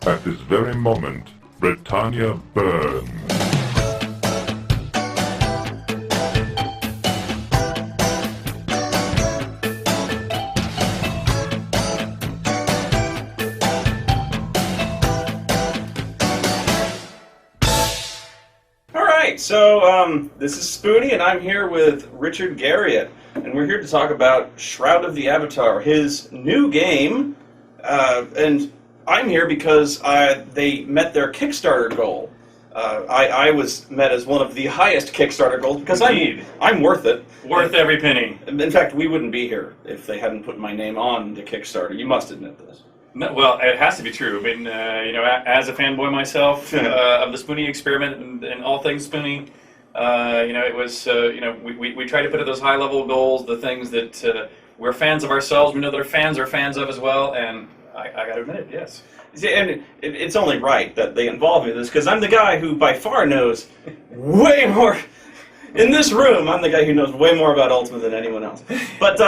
At this very moment, Britannia burns. So, this is Spoony, and I'm here with Richard Garriott, and we're here to talk about Shroud of the Avatar, his new game, and I'm here because they met their Kickstarter goal. I was met as one of the highest Kickstarter goals because I'm worth it. Worth every penny. In fact, we wouldn't be here if they hadn't put my name on the Kickstarter. You must admit this. No, well, it has to be true. I mean, as a fanboy myself of the Spoony experiment and all things Spoony, it was, we try to put at those high-level goals, the things that we're fans of ourselves, we know that our fans are fans of as well, and I got to admit it, yes. And it's only right that they involve me in this, because I'm the guy who by far knows way more. In this room, I'm the guy who knows way more about Ultima than anyone else. But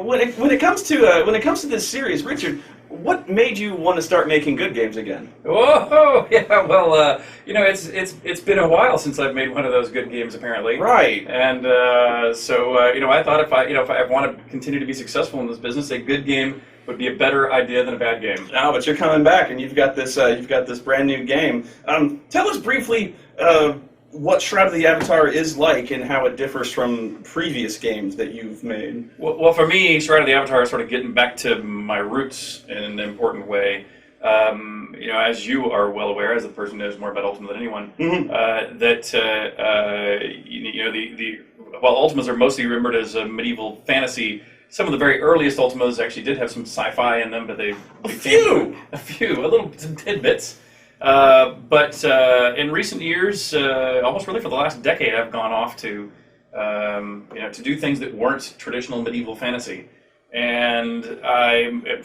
when it comes to this series, Richard, what made you want to start making good games again? Whoa, yeah. Well, it's been a while since I've made one of those good games, apparently. Right. And I thought if I want to continue to be successful in this business, a good game would be a better idea than a bad game. No, but you're coming back, and you've got this brand new game. Tell us briefly what Shroud of the Avatar is like and how it differs from previous games that you've made. Well, for me, Shroud of the Avatar is sort of getting back to my roots in an important way. As you are well aware, as the person who knows more about Ultima than anyone, while Ultimas are mostly remembered as a medieval fantasy, some of the very earliest Ultimas actually did have some sci-fi in them, but some tidbits. But in recent years, almost really for the last decade, I've gone off to do things that weren't traditional medieval fantasy. And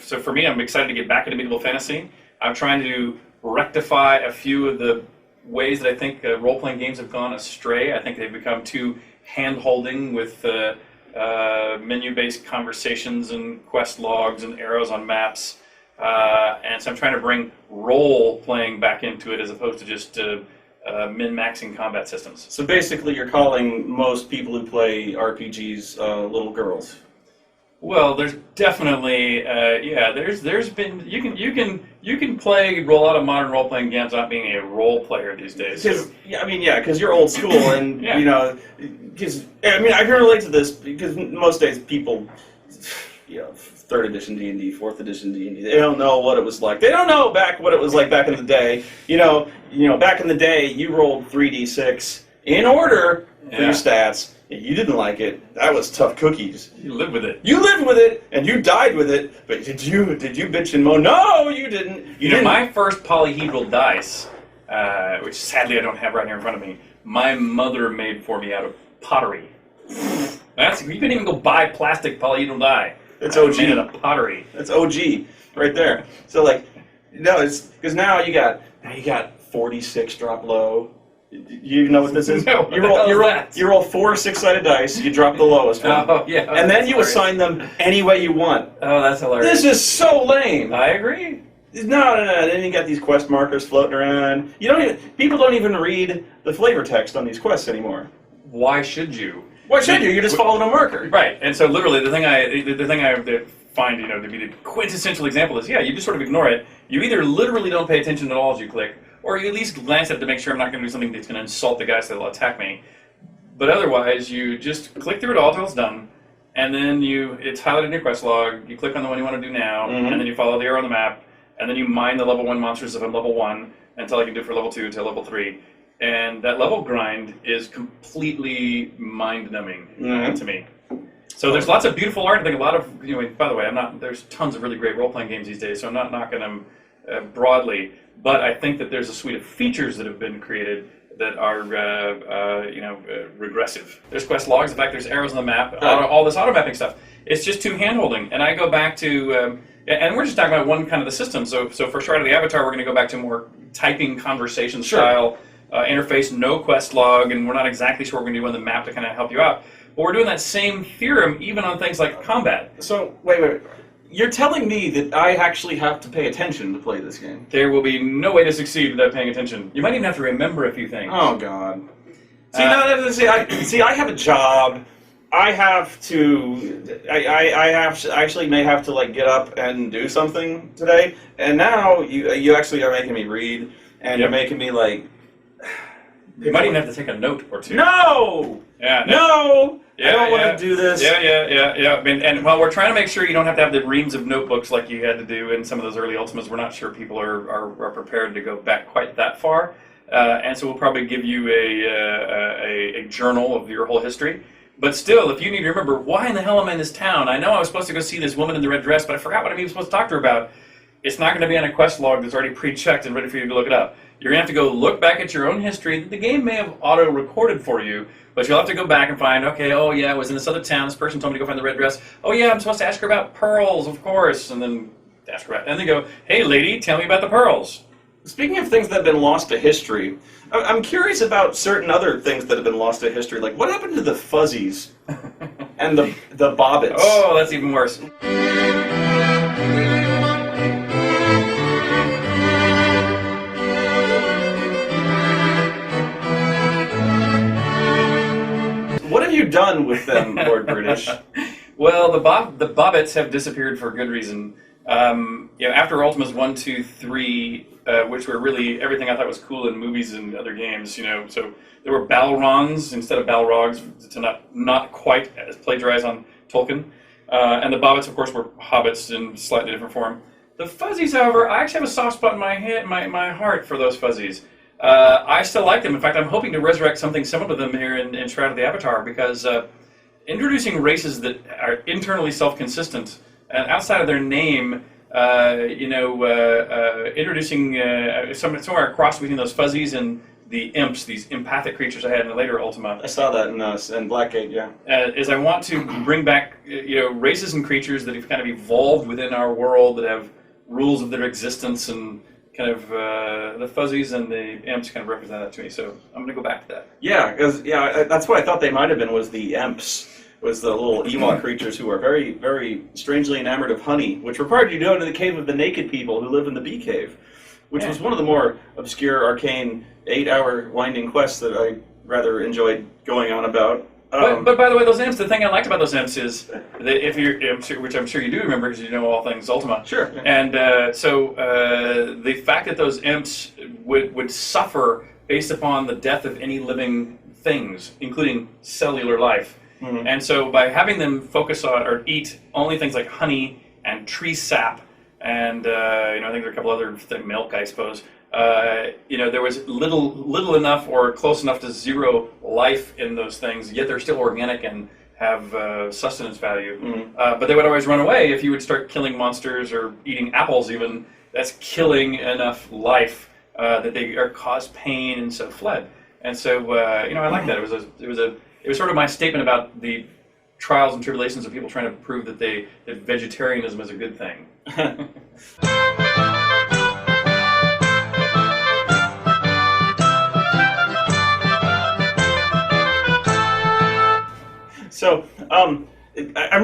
so for me, I'm excited to get back into medieval fantasy. I'm trying to rectify a few of the ways that I think role-playing games have gone astray. I think they've become too hand-holding with menu-based conversations and quest logs and arrows on maps. And so I'm trying to bring role-playing back into it as opposed to just min-maxing combat systems. So basically you're calling most people who play RPGs little girls. Well, there's definitely there's been you can play a lot of modern role-playing games without being a role player these days. Because you're old school and I can relate to this because most days people 3rd edition D&D, 4th edition D&D. They don't know what it was like. They don't know what it was like back in the day. Back in the day, you rolled 3d6 in order for your stats. You didn't like it. That was tough cookies. You lived with it. You lived with it, and you died with it. But did you bitch and moan? No, you didn't. You didn't. My first polyhedral dice, which sadly I don't have right here in front of me, my mother made for me out of pottery. You couldn't even go buy plastic polyhedral die. It's OG. Made out of pottery. That's OG right there. So it's because now you got 46 drop low. You know what this is? No, you roll 4 6-sided dice. You drop the lowest one. Oh yeah. And then you assign them any way you want. Oh, that's hilarious. This is so lame. I agree. No. Then you got these quest markers floating around. People don't even read the flavor text on these quests anymore. Why should you? Why should you? You're just following a marker. Right. And so literally the thing I find to be the quintessential example is you just sort of ignore it. You either literally don't pay attention at all as you click, or you at least glance at it to make sure I'm not going to do something that's going to insult the guys that will attack me. But otherwise, you just click through it all until it's done, and then it's highlighted in your quest log. You click on the one you want to do now, and then you follow the arrow on the map, and then you mine the level 1 monsters if I'm level 1 until I can do it for level 2 until level 3. And that level grind is completely mind-numbing to me. So there's lots of beautiful art. I think a lot of, by the way, there's tons of really great role-playing games these days, so I'm not knocking them broadly. But I think that there's a suite of features that have been created that are, regressive. There's quest logs. In fact, there's arrows on the map. All this auto-mapping stuff. It's just too hand-holding. And I go back to, and we're just talking about one kind of the system. So for Shroud of the Avatar, we're going to go back to more typing conversation style interface, no quest log, and we're not exactly sure what we're going to do on the map to kind of help you out. But we're doing that same theorem even on things like combat. So, wait. you're telling me that I actually have to pay attention to play this game. There will be no way to succeed without paying attention. You might even have to remember a few things. Oh God. See, I have a job. I have to. I actually may have to like get up and do something today. And now you actually are making me read, and you're making me like. You might even have to take a note or two. No. Yeah. No. I don't want to do this. Yeah. And while we're trying to make sure you don't have to have the reams of notebooks like you had to do in some of those early Ultimas, we're not sure people are prepared to go back quite that far. And so we'll probably give you a journal of your whole history. But still, if you need to remember, why in the hell am I in this town? I know I was supposed to go see this woman in the red dress, but I forgot what I'm even supposed to talk to her about. It's not going to be on a quest log that's already pre-checked and ready for you to look it up. You're going to have to go look back at your own history that the game may have auto-recorded for you, but you'll have to go back and find, okay, oh yeah, I was in this other town, this person told me to go find the red dress. Oh yeah, I'm supposed to ask her about pearls, of course. And then ask her about, and then go, hey lady, tell me about the pearls. Speaking of things that have been lost to history, I'm curious about certain other things that have been lost to history. Like, what happened to the fuzzies and the bobbits? Oh, that's even worse. What have you done with them, Lord British? Well, the bobbits have disappeared for good reason. After Ultimas 1, 2, 3, which were really everything I thought was cool in movies and other games, so there were Balrons instead of Balrogs to not quite as plagiarized on Tolkien. And the bobbits, of course, were hobbits in slightly different form. The fuzzies, however, I actually have a soft spot in my heart for those fuzzies. I still like them. In fact, I'm hoping to resurrect something similar to them here in Shroud of the Avatar, because introducing races that are internally self-consistent and outside of their name, introducing somewhere a cross between those fuzzies and the imps, these empathic creatures I had in the later Ultima. I saw that in Blackgate, yeah. Is I want to bring back races and creatures that have kind of evolved within our world, that have rules of their existence, and kind of the fuzzies and the imps kind of represent that to me. So I'm going to go back to that. Yeah, because that's what I thought they might have been, was the imps. Was the little Ewok creatures who are very, very strangely enamored of honey, which required you to go into the cave of the naked people who live in the bee cave, which was one of the more obscure, arcane, 8-hour winding quests that I rather enjoyed going on about. But by the way, those imps, the thing I liked about those imps is that which I'm sure you do remember because you know all things Ultima. Sure. And the fact that those imps would suffer based upon the death of any living things, including cellular life. Mm-hmm. And so by having them focus on or eat only things like honey and tree sap and I think there are a couple other milk, I suppose. There was little enough or close enough to zero life in those things, yet they're still organic and have sustenance value. Mm-hmm. But they would always run away if you would start killing monsters or eating apples even. That's killing enough life that they cause pain and so fled. And so I like that. It was sort of my statement about the trials and tribulations of people trying to prove that vegetarianism is a good thing. So, I'm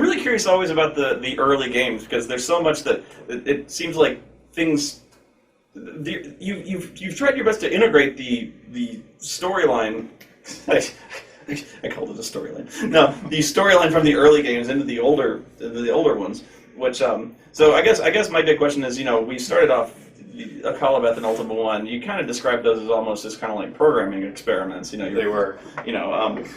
really curious always about the early games, because there's so much that it seems like things. You've tried your best to integrate the storyline. I called it a storyline. No, the storyline from the early games into the older ones. Which so I guess my big question is, we started off Akalabeth and Ultima 1. You kind of described those as almost as kind of like programming experiments. They were.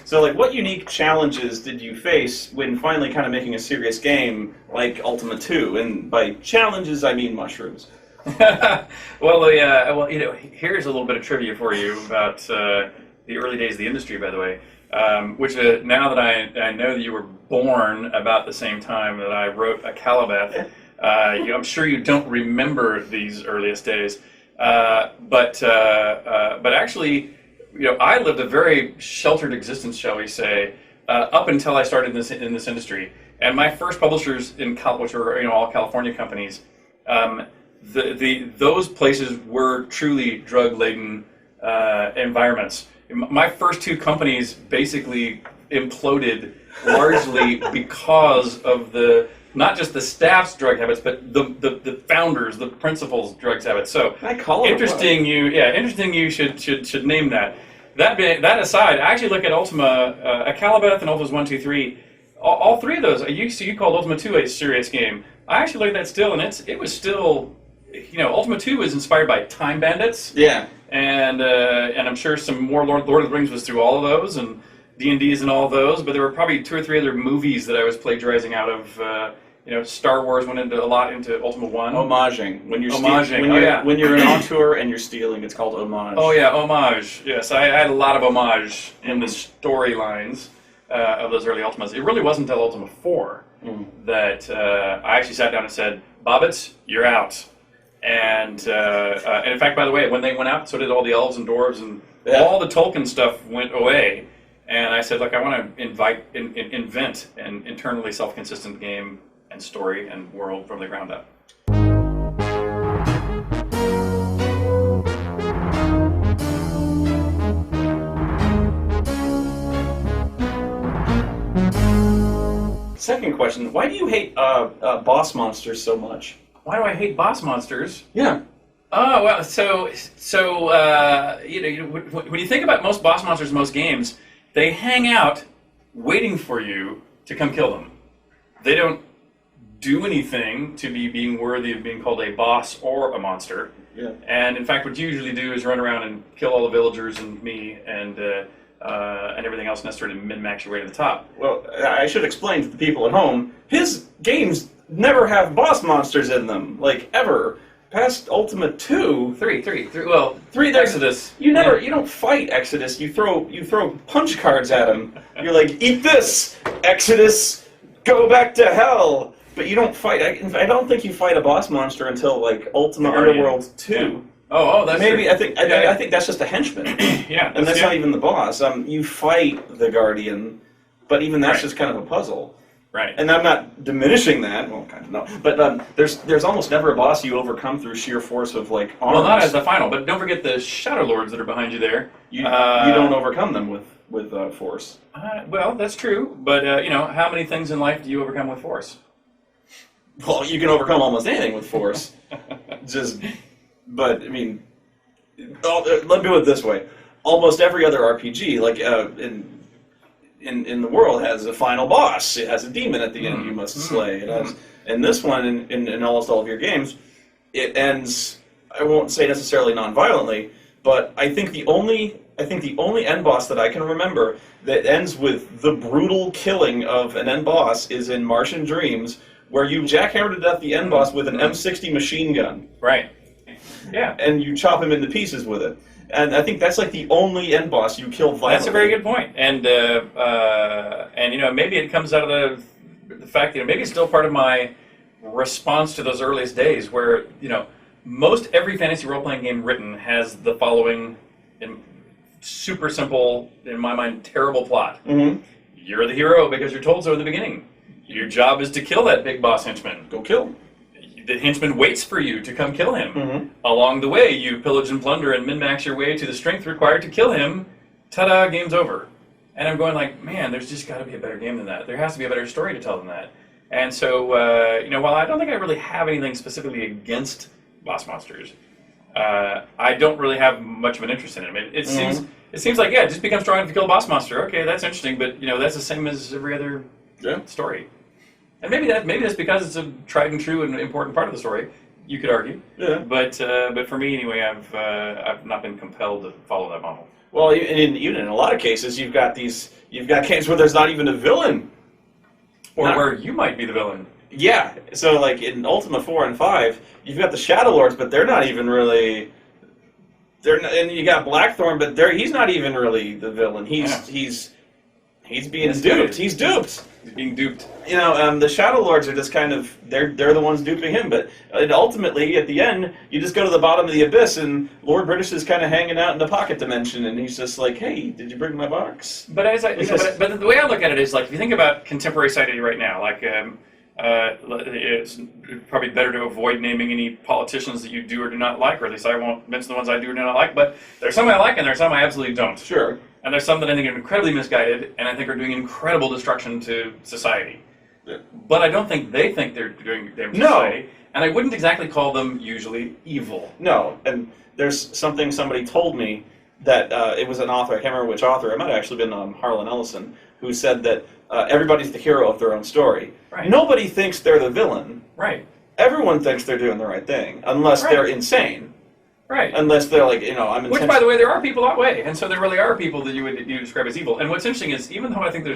So like, what unique challenges did you face when finally kind of making a serious game like Ultima 2? And by challenges, I mean mushrooms. Here's a little bit of trivia for you about the early days of the industry, by the way. Which now that I know that you were born about the same time that I wrote Akalabeth, I'm sure you don't remember these earliest days. But actually, I lived a very sheltered existence, shall we say, up until I started in this industry. And my first publishers which were all California companies, those places were truly drug-laden environments. My first two companies basically imploded largely because of the not just the staff's drug habits, but the founders, the principals' drug habits. So I call it interesting. You should name that. That aside, I actually look at Ultima, Calibeth, and Ultimas 1, 2, 3. All three of those. You called Ultima 2 a serious game. I actually look at that still, and it was still, Ultima 2 was inspired by Time Bandits. Yeah. And I'm sure some more Lord of the Rings was through all of those, and D&Ds and all of those, but there were probably 2 or 3 other movies that I was plagiarizing out of, Star Wars went a lot into Ultima 1. Homaging. When you're an auteur and you're stealing, it's called homage. Oh yeah, homage. Yes, I had a lot of homage in the storylines of those early Ultimas. It really wasn't until Ultima 4 that I actually sat down and said, Bobbits, you're out. And in fact, by the way, when they went out, so did all the elves and dwarves, and all the Tolkien stuff went away. And I said, look, I want to invent an internally self-consistent game and story and world from the ground up. Second question, why do you hate boss monsters so much? Why do I hate boss monsters? Yeah. Oh, well, when you think about most boss monsters in most games, they hang out waiting for you to come kill them. They don't do anything to be being worthy of being called a boss or a monster. Yeah. And in fact, what you usually do is run around and kill all the villagers and me and everything else necessary to min-max your way to the top. Well, I should explain to the people at home, his games never have boss monsters in them, like, ever. Past Ultima 2... Well, 3, Exodus. You don't fight Exodus, you throw punch cards at him. You're like, eat this, Exodus, go back to hell. But you don't fight, I don't think you fight a boss monster until, like, Ultima Underworld 2. Yeah. Oh, that's maybe true. I think that's just a henchman. Yeah, and that's not even the boss. You fight the Guardian, but even that's just kind of a puzzle. Right. And I'm not diminishing that. Well, kind of no. But there's almost never a boss you overcome through sheer force of like arms. Well, not as the final, but don't forget the Shadow Lords that are behind you there. You don't overcome them with force. Well, that's true. But how many things in life do you overcome with force? Well, you can overcome almost anything with force. But I mean, let me do it this way. Almost every other RPG, like in the world, has a final boss. It has a demon at the end you must slay. It has, and this one, in almost all of your games, it ends. I won't say necessarily non-violently, but I think the only end boss that I can remember that ends with the brutal killing of an end boss is in Martian Dreams, where you jackhammer to death the end boss with an M60 machine gun. Right. Yeah. And you chop him into pieces with it. And I think that's like the only end boss you kill violently. That's a very good point. And maybe it comes out of the fact that maybe it's still part of my response to those earliest days where, most every fantasy role-playing game written has the following super simple, in my mind, terrible plot. Mm-hmm. You're the hero because you're told so at the beginning. Your job is to kill that big boss henchman. Go kill him. The henchman waits for you to come kill him. Mm-hmm. Along the way, you pillage and plunder and min-max your way to the strength required to kill him. Ta-da, game's over. And I'm going like, man, there's just got to be a better game than that. There has to be a better story to tell than that. And so, while I don't think I really have anything specifically against boss monsters, I don't really have much of an interest in them. It seems like, it just becomes strong enough to kill a boss monster. Okay, that's interesting, but that's the same as every other story. And maybe that's because it's a tried and true and important part of the story. You could argue. Yeah. But for me anyway, I've not been compelled to follow that model. Well, even in a lot of cases, you've got games where there's not even a villain, or where you might be the villain. Yeah. So like in Ultima 4 and 5, you've got the Shadow Lords, but they're not even really. And you got Blackthorn, but he's not even really the villain. He's being duped. He's duped. He's being duped. The Shadow Lords are just kind of, they're the ones duping him, but ultimately, at the end, you just go to the bottom of the abyss, and Lord British is kind of hanging out in the pocket dimension, and he's just like, hey, did you bring my box? But but the way I look at it is, like, if you think about contemporary society right now, like, it's probably better to avoid naming any politicians that you do or do not like, or at least I won't mention the ones I do or do not like, but there's some I like and there's some I absolutely don't. Sure. And there's some that I think are incredibly misguided and I think are doing incredible destruction to society. but I don't think they think they're doing damage to society, and I wouldn't exactly call them usually evil. No, and there's something somebody told me that it was an author, I can't remember which author, it might have actually been Harlan Ellison, who said that everybody's the hero of their own story. Right. Nobody thinks they're the villain. Right. Everyone thinks they're doing the right thing, unless they're insane. Right. Unless they're like, I'm Which, by the way, there are people that way, and so there really are people that you describe as evil. And what's interesting is, even though I think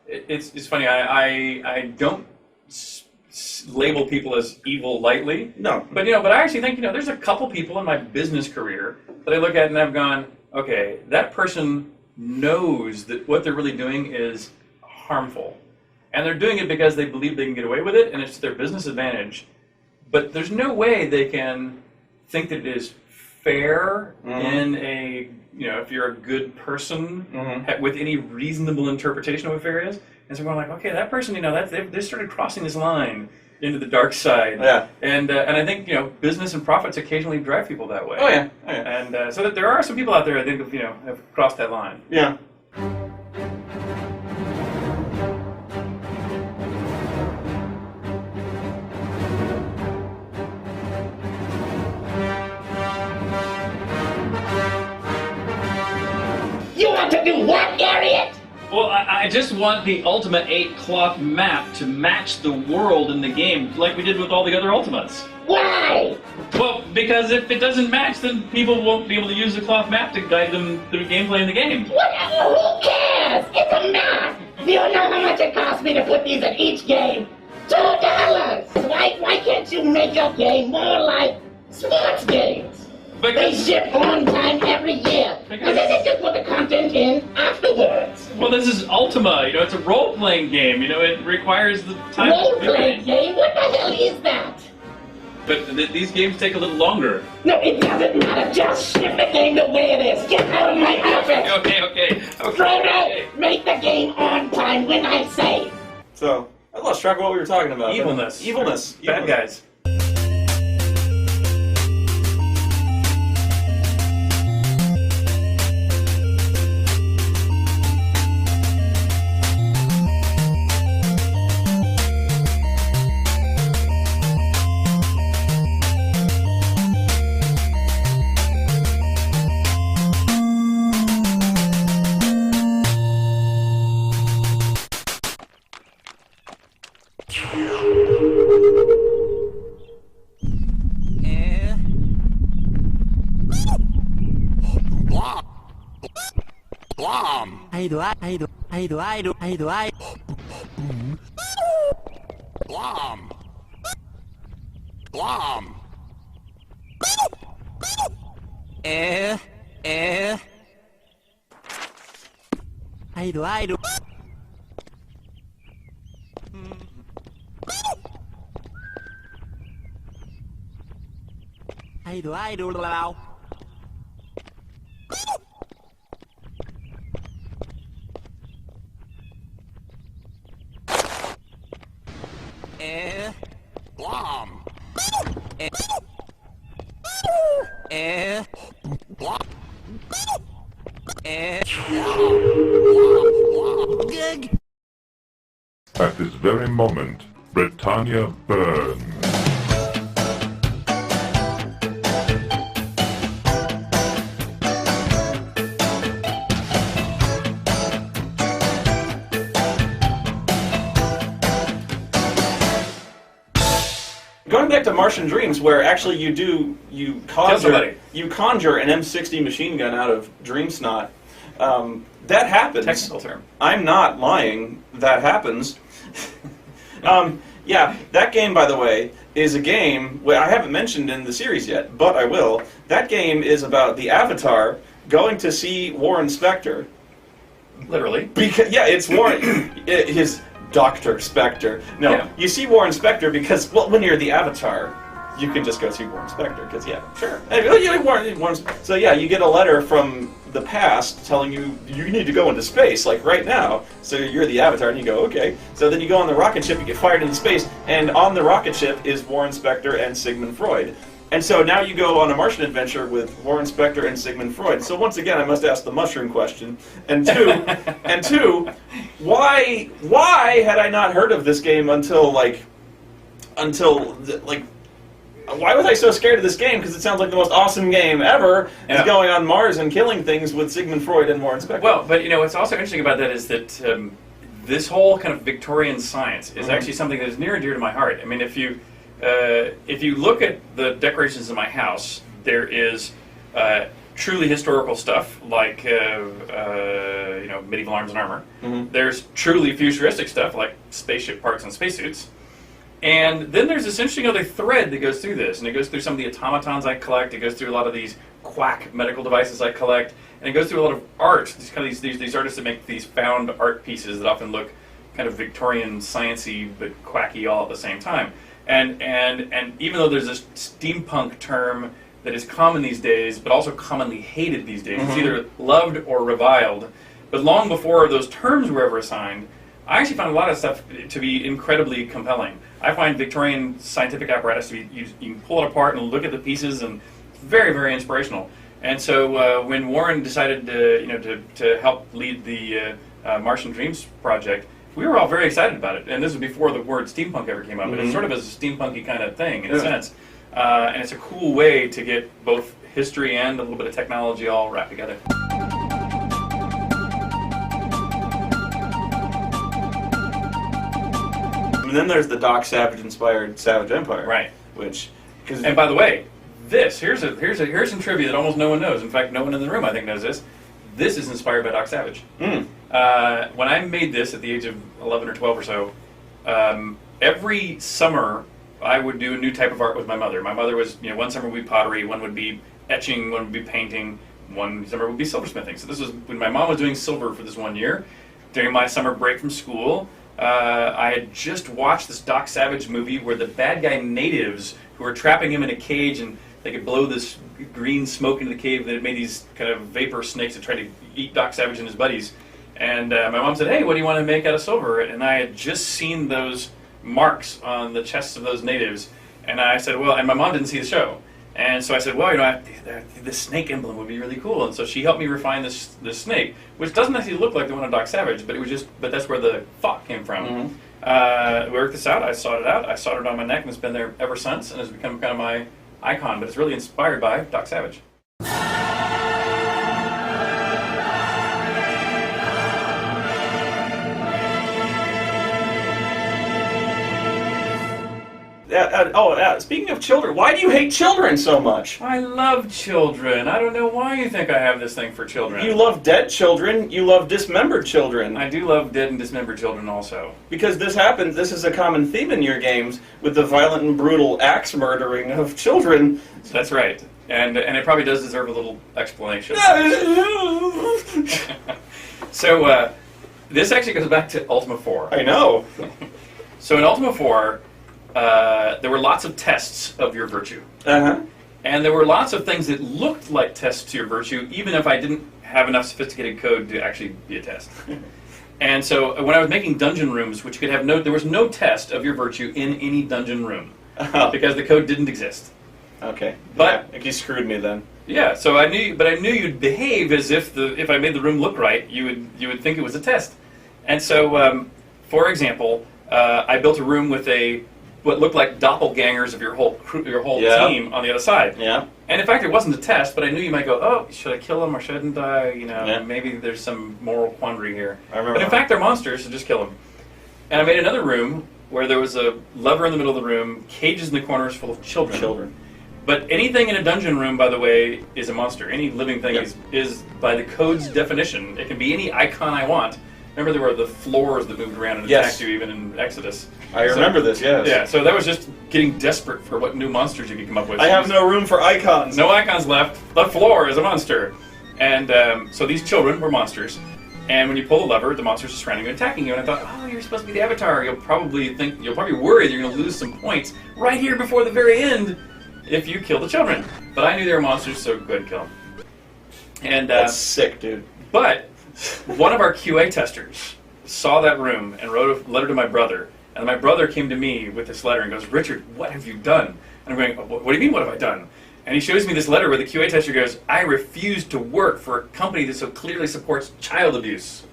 it's funny, I don't label people as evil lightly. No. But I actually think there's a couple people in my business career that I look at and I've gone, okay, that person knows that what they're really doing is harmful, and they're doing it because they believe they can get away with it, and it's to their business advantage. But there's no way they can think that it is fair in a if you're a good person with any reasonable interpretation of what fair is. And so we're like, okay, that person, they started crossing this line into the dark side. Yeah. And I think business and profits occasionally drive people that way. Oh yeah. And so that there are some people out there I think have crossed that line. Yeah. You want to do what, Garriott? Well, I just want the Ultimate 8 cloth map to match the world in the game, like we did with all the other Ultimates. Why? Well, because if it doesn't match, then people won't be able to use the cloth map to guide them through gameplay in the game. Whatever, who cares? It's a map! Do you know how much it costs me to put these in each game? $2! Why can't you make your game more like sports games? They ship on time every year, and then they just put the content in afterwards. Well, this is Ultima, it's a role-playing game, it requires the time. Role-playing game? What the hell is that? But these games take a little longer. No, it doesn't matter. Just ship the game the way it is. Get out of my office. Okay. Frodo, make the game on time when I say. So, I lost track of what we were talking about. Evilness. Bad guys. At this very moment, Britannia burns. Going back to Martian Dreams, where actually you conjure an M60 machine gun out of dream snot. That happens. Technical term. I'm not lying. That happens. Yeah, that game, by the way, is a game I haven't mentioned in the series yet, but I will. That game is about the Avatar going to see Warren Spector. Literally. Because it's Warren. His Dr. Spector. No, Yeah. You see Warren Spector because, well, when you're the Avatar, you can just go see Warren Spector, because, yeah, sure. So, yeah, you get a letter from the past telling you need to go into space, like right now. So you're the Avatar, and you go, okay. So then you go on the rocket ship, you get fired into space, and on the rocket ship is Warren Spector and Sigmund Freud. And so now you go on a Martian adventure with Warren Spector and Sigmund Freud. So once again, I must ask the mushroom question. And two, why had I not heard of this game until why was I so scared of this game? Because it sounds like the most awesome game ever. Is going on Mars and killing things with Sigmund Freud and Warren Spector. Well, but what's also interesting about that is that this whole kind of Victorian science is actually something that is near and dear to my heart. I mean, if you look at the decorations in my house, there is truly historical stuff like medieval arms and armor. There's truly futuristic stuff like spaceship parts and spacesuits. And then there's this interesting other thread that goes through this, and it goes through some of the automatons I collect. It goes through a lot of these quack medical devices I collect, and it goes through a lot of art. These kind of these artists that make these found art pieces that often look kind of Victorian, sciencey, but quacky all at the same time. And even though there's this steampunk term that is common these days, but also commonly hated these days, it's either loved or reviled. But long before those terms were ever assigned, I actually found a lot of stuff to be incredibly compelling. I find Victorian scientific apparatus to be, you can pull it apart and look at the pieces, and it's very, very inspirational. And so when Warren decided to help lead the Martian Dreams project, we were all very excited about it. And this was before the word steampunk ever came up, but it's sort of a steampunky kind of thing in a sense. And it's a cool way to get both history and a little bit of technology all wrapped together. And then there's the Doc Savage-inspired Savage Empire, Right. And by the way, here's some trivia that almost no one knows. In fact, no one in the room I think knows this. This is inspired by Doc Savage. When I made this at the age of 11 or 12 or so, every summer I would do a new type of art with my mother. My mother was, one summer would be pottery, one would be etching, one would be painting, one summer would be silversmithing. So this was when my mom was doing silver for this one year. During my summer break from school, I had just watched this Doc Savage movie where the bad guy natives who were trapping him in a cage, and they could blow this green smoke into the cave that made these kind of vapor snakes that tried to eat Doc Savage and his buddies. And my mom said, "Hey, what do you want to make out of silver?" And I had just seen those marks on the chests of those natives, and I said, "Well," and my mom didn't see the show. And so I said, "Well, this snake emblem would be really cool." And so she helped me refine this snake, which doesn't actually look like the one on Doc Savage, but that's where the thought came from. We worked this out. I sought it out. I soldered it on my neck, and it's been there ever since, and it's become kind of my icon. But it's really inspired by Doc Savage. Speaking of children, why do you hate children so much? I love children. I don't know why you think I have this thing for children. You love dead children. You love dismembered children. I do love dead and dismembered children also. Because this happens. This is a common theme in your games with the violent and brutal axe murdering of children. That's right. And it probably does deserve a little explanation. So this actually goes back to Ultima 4. I know. So in Ultima 4, there were lots of tests of your virtue. And there were lots of things that looked like tests to your virtue, even if I didn't have enough sophisticated code to actually be a test. And so when I was making dungeon rooms, which could have there was no test of your virtue in any dungeon room, because the code didn't exist. Okay. But you screwed me then. Yeah, so I knew you'd behave as if I made the room look right, you would think it was a test. And so, for example, I built a room with what looked like doppelgangers of your whole team on the other side. Yeah. And in fact, it wasn't a test, but I knew you might go, "Oh, should I kill them or shouldn't I?" Maybe there's some moral quandary here. I remember. But in fact, they're monsters, so just kill them. And I made another room where there was a lever in the middle of the room, cages in the corners full of children. But anything in a dungeon room, by the way, is a monster. Any living thing is, by the code's definition, it can be any icon I want. Remember, there were the floors that moved around and attacked you, even in Exodus. I remember this, yes. Yeah, so that was just getting desperate for what new monsters you could come up with. I have no room for icons. No icons left. The floor is a monster. And so these children were monsters. And when you pull the lever, the monsters are surrounding you and attacking you. And I thought, oh, you're supposed to be the Avatar. You'll probably worry that you're going to lose some points right here before the very end if you kill the children. But I knew they were monsters, so go ahead and kill them. And that's sick, dude. But one of our QA testers saw that room and wrote a letter to my brother. And my brother came to me with this letter and goes, "Richard, what have you done?" And I'm going, oh, what do you mean, what have I done? And he shows me this letter where the QA tester goes, I refuse to work for a company that so clearly supports child abuse.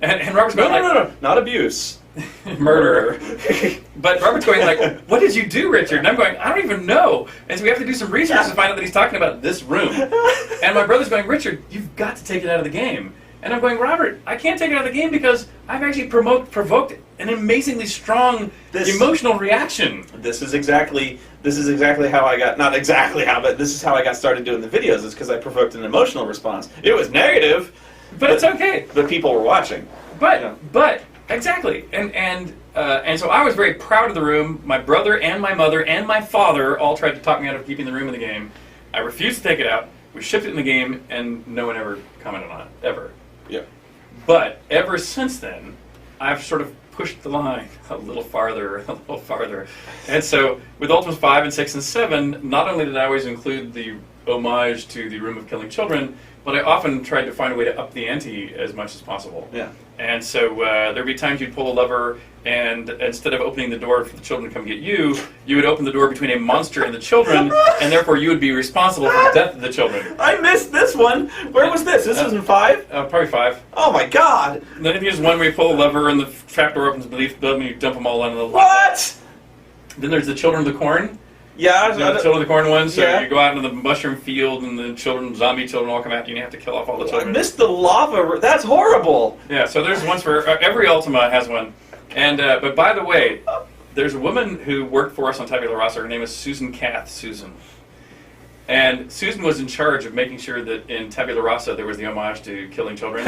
And Robert's going no, not abuse. Murder. But Robert's going like, what did you do, Richard? And I'm going, I don't even know. And so we have to do some research to find out that he's talking about this room. And my brother's going, Richard, you've got to take it out of the game. And I'm going, Robert, I can't take it out of the game because I've actually provoked an amazingly strong emotional reaction. This is exactly how I got, not exactly how, but this is how I got started doing the videos, is because I provoked an emotional response. It was negative, but it's okay. But people were watching. But exactly. And so I was very proud of the room. My brother and my mother and my father all tried to talk me out of keeping the room in the game. I refused to take it out. We shipped it in the game, and no one ever commented on it, ever. Yeah. But ever since then, I've sort of pushed the line a little farther. And so with Ultimas 5 and 6 and 7, not only did I always include the homage to the Room of Killing Children, but I often tried to find a way to up the ante as much as possible. Yeah. And so there'd be times you'd pull a lever, and instead of opening the door for the children to come get you, you would open the door between a monster and the children, and therefore you would be responsible for the death of the children. I missed this one. Where was this? This was in 5? Probably 5. Oh my god! And then there's one where you pull a lever and the trapdoor opens beneath the building and you dump them all onto the lava. What? Then there's the Children of the Corn. Yeah, the Children of the Corn one, so yeah. you go out into the mushroom field and the zombie children all come after you and you have to kill off all the children. I missed the lava. That's horrible. Yeah, so there's ones for every Ultima has one. And but by the way, there's a woman who worked for us on Tabula Rasa. Her name is Susan Kath. Susan. And Susan was in charge of making sure that in Tabula Rasa there was the homage to killing children.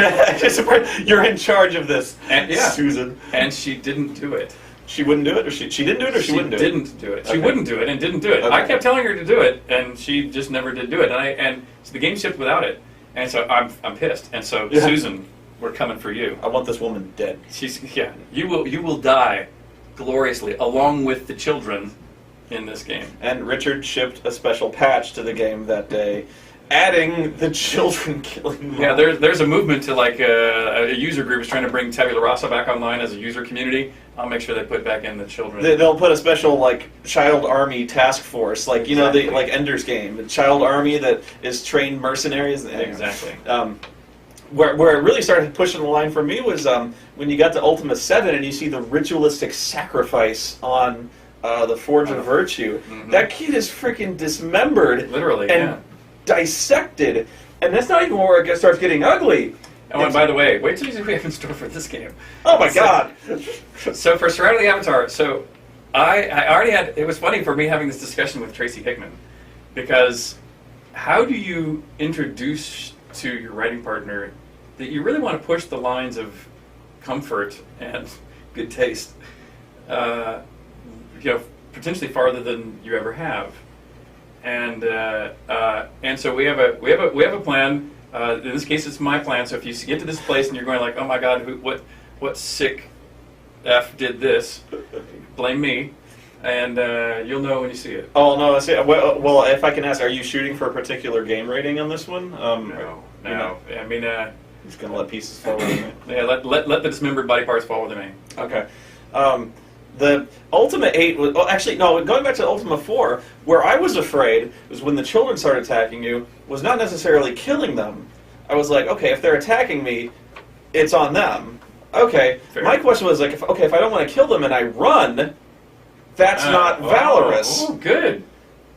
You're in charge of this, and, yeah. Susan. And she didn't do it. She wouldn't do it, or she didn't do it, or she wouldn't do it? She didn't do it. She Okay. wouldn't do it and didn't do it. Okay. I kept telling her to do it, and she just never did do it. And so the game shipped without it. And so I'm pissed. And so Yeah. Susan, we're coming for you. I want this woman dead. You will die gloriously along with the children in this game. And Richard shipped a special patch to the game that day, adding the children killing. Yeah, there's a movement to like a user group is trying to bring Tabula Rasa back online as a user community. I'll make sure they put back in the children. They'll put a special like child army task force, like you know, the like Ender's Game, the child army that is trained mercenaries. Exactly. Where it really started pushing the line for me was when you got to Ultima 7 and you see the ritualistic sacrifice on the Forge of Virtue. Mm-hmm. That kid is freaking dismembered, literally, and dissected, and that's not even where it starts getting ugly. Oh, and by the way, wait till you see what we have in store for this game. Oh my god! So for Surround the Avatar, so I already had, it was funny for me having this discussion with Tracy Hickman, because how do you introduce to your writing partner that you really want to push the lines of comfort and good taste, potentially farther than you ever have, and so we have a plan. In this case, it's my plan. So if you get to this place and you're going like, oh my god, what sick F did this? Blame me, and you'll know when you see it. Oh no! Well, if I can ask, are you shooting for a particular game rating on this one? No. I mean, just gonna let pieces fall where they may. yeah, let the dismembered body parts fall where they may. Okay. The Ultima 8 was... Oh, actually, no, going back to Ultima 4, where I was afraid was when the children started attacking you, was not necessarily killing them. I was like, okay, if they're attacking me, it's on them. Okay, Fair. My question was like, if I don't want to kill them and I run, that's not valorous. Oh, good.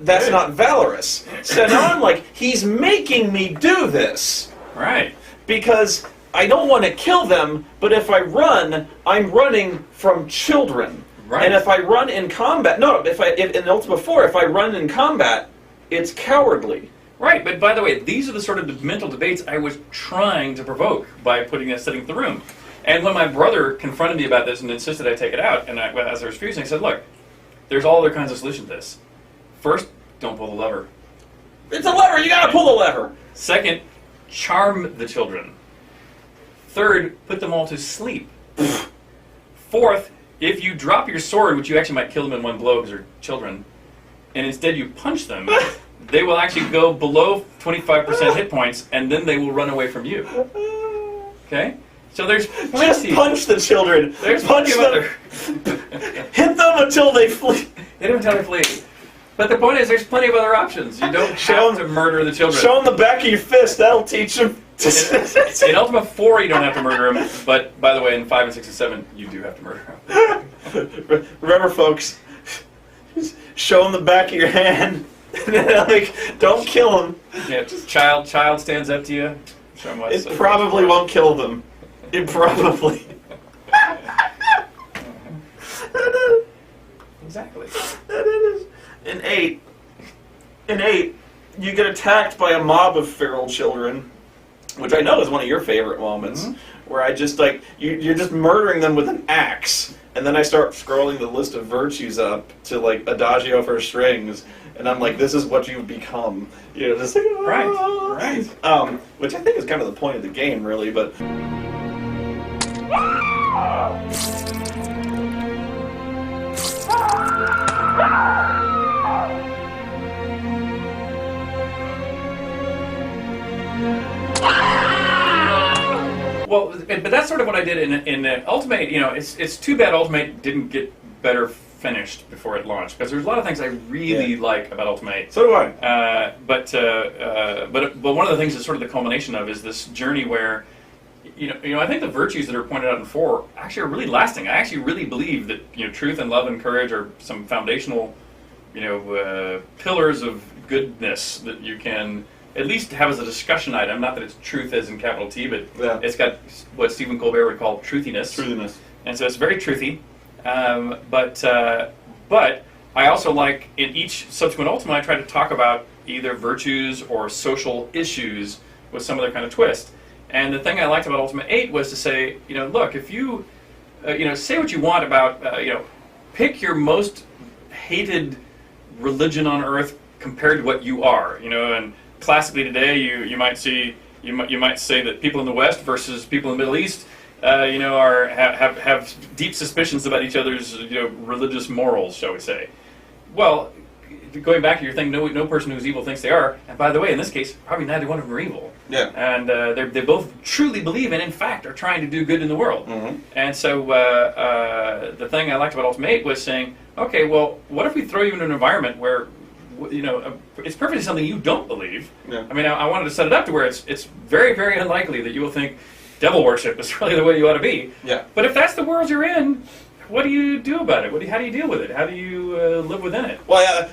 That's Good. not valorous. So now I'm like, he's making me do this. Right. Because I don't want to kill them, but if I run, I'm running from children. Right. And if I run in combat, if in Ultima 4, if I run in combat, it's cowardly. Right, but by the way, these are the sort of mental debates I was trying to provoke by setting up the room. And when my brother confronted me about this and insisted I take it out, and as I was refusing, I said, look, there's all other kinds of solutions to this. First, don't pull the lever. It's a lever, you gotta pull the lever! Second, charm the children. Third, put them all to sleep. Fourth, if you drop your sword, which you actually might kill them in one blow because they're children, and instead you punch them, they will actually go below 25% hit points, and then they will run away from you. Okay? So there's Just punch the children. There's punch them. Hit them until they flee. Hit them until they flee. But the point is, there's plenty of other options. You don't have to murder the children. Show them the back of your fist. That'll teach them. In Ultima 4, you don't have to murder them. But, by the way, in 5 and 6 and 7, you do have to murder them. Remember, folks, show them the back of your hand. Like, don't kill them. Yeah, just child stands up to you. Show them It probably won't kill them. It probably. Exactly. That is. In 8, you get attacked by a mob of feral children, which I know is one of your favorite moments, where I just, like, you're just murdering them with an axe, and then I start scrolling the list of virtues up to, like, Adagio for strings, and I'm like, this is what you've become. You know, just like, Right. Which I think is kind of the point of the game, really, but... Well, but that's sort of what I did in Ultimate. You know, it's too bad Ultimate didn't get better finished before it launched, because there's a lot of things I really like about Ultimate. So do I. But one of the things that's sort of the culmination of is this journey where, you know, I think the virtues that are pointed out in 4 actually are really lasting. I actually really believe that, you know, truth and love and courage are some foundational, you know, pillars of goodness that you can at least have as a discussion item. Not that it's truth as in capital T, but it's got what Stephen Colbert would call truthiness. Truthiness. And so it's very truthy. But I also like, in each subsequent Ultima, I try to talk about either virtues or social issues with some other kind of twist. And the thing I liked about Ultima 8 was to say, you know, look, if you, you know, say what you want about, you know, pick your most hated religion on earth compared to what you are, you know, and classically today you might see, you might say that people in the West versus people in the Middle East, you know, have deep suspicions about each other's, you know, religious morals, shall we say. Well, going back to your thing, no person who's evil thinks they are. And by the way, in this case, probably neither one of them are evil. Yeah. And they both truly believe and, in fact, are trying to do good in the world. Mm-hmm. And so the thing I liked about Ultima 8 was saying, okay, well, what if we throw you in an environment where, you know, it's perfectly something you don't believe. Yeah. I mean, I wanted to set it up to where it's very, very unlikely that you will think devil worship is really the way you ought to be. Yeah. But if that's the world you're in, what do you do about it? How do you deal with it? How do you live within it? Well,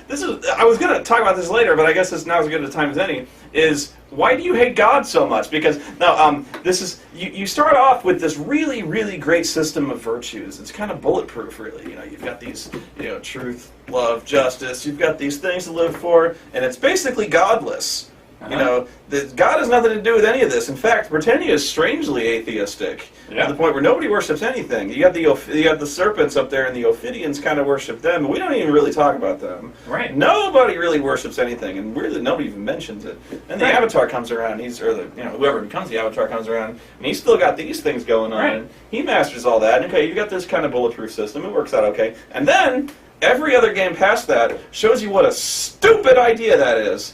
I was going to talk about this later, but I guess this now is as good a time as any. Is why do you hate God so much? Because now, this is you start off with this really, really great system of virtues. It's kind of bulletproof, really. You know, you've got these, you know, truth, love, justice. You've got these things to live for, and it's basically godless. You know, God has nothing to do with any of this. In fact, Britannia is strangely atheistic, to the point where nobody worships anything. You have the serpents up there, and the Ophidians kind of worship them, but we don't even really talk about them. Right. Nobody really worships anything, and really nobody even mentions it. And the Avatar comes around, whoever becomes the Avatar comes around, and he's still got these things going on. Right. He masters all that. Okay, you've got this kind of bulletproof system. It works out okay. And then every other game past that shows you what a stupid idea that is.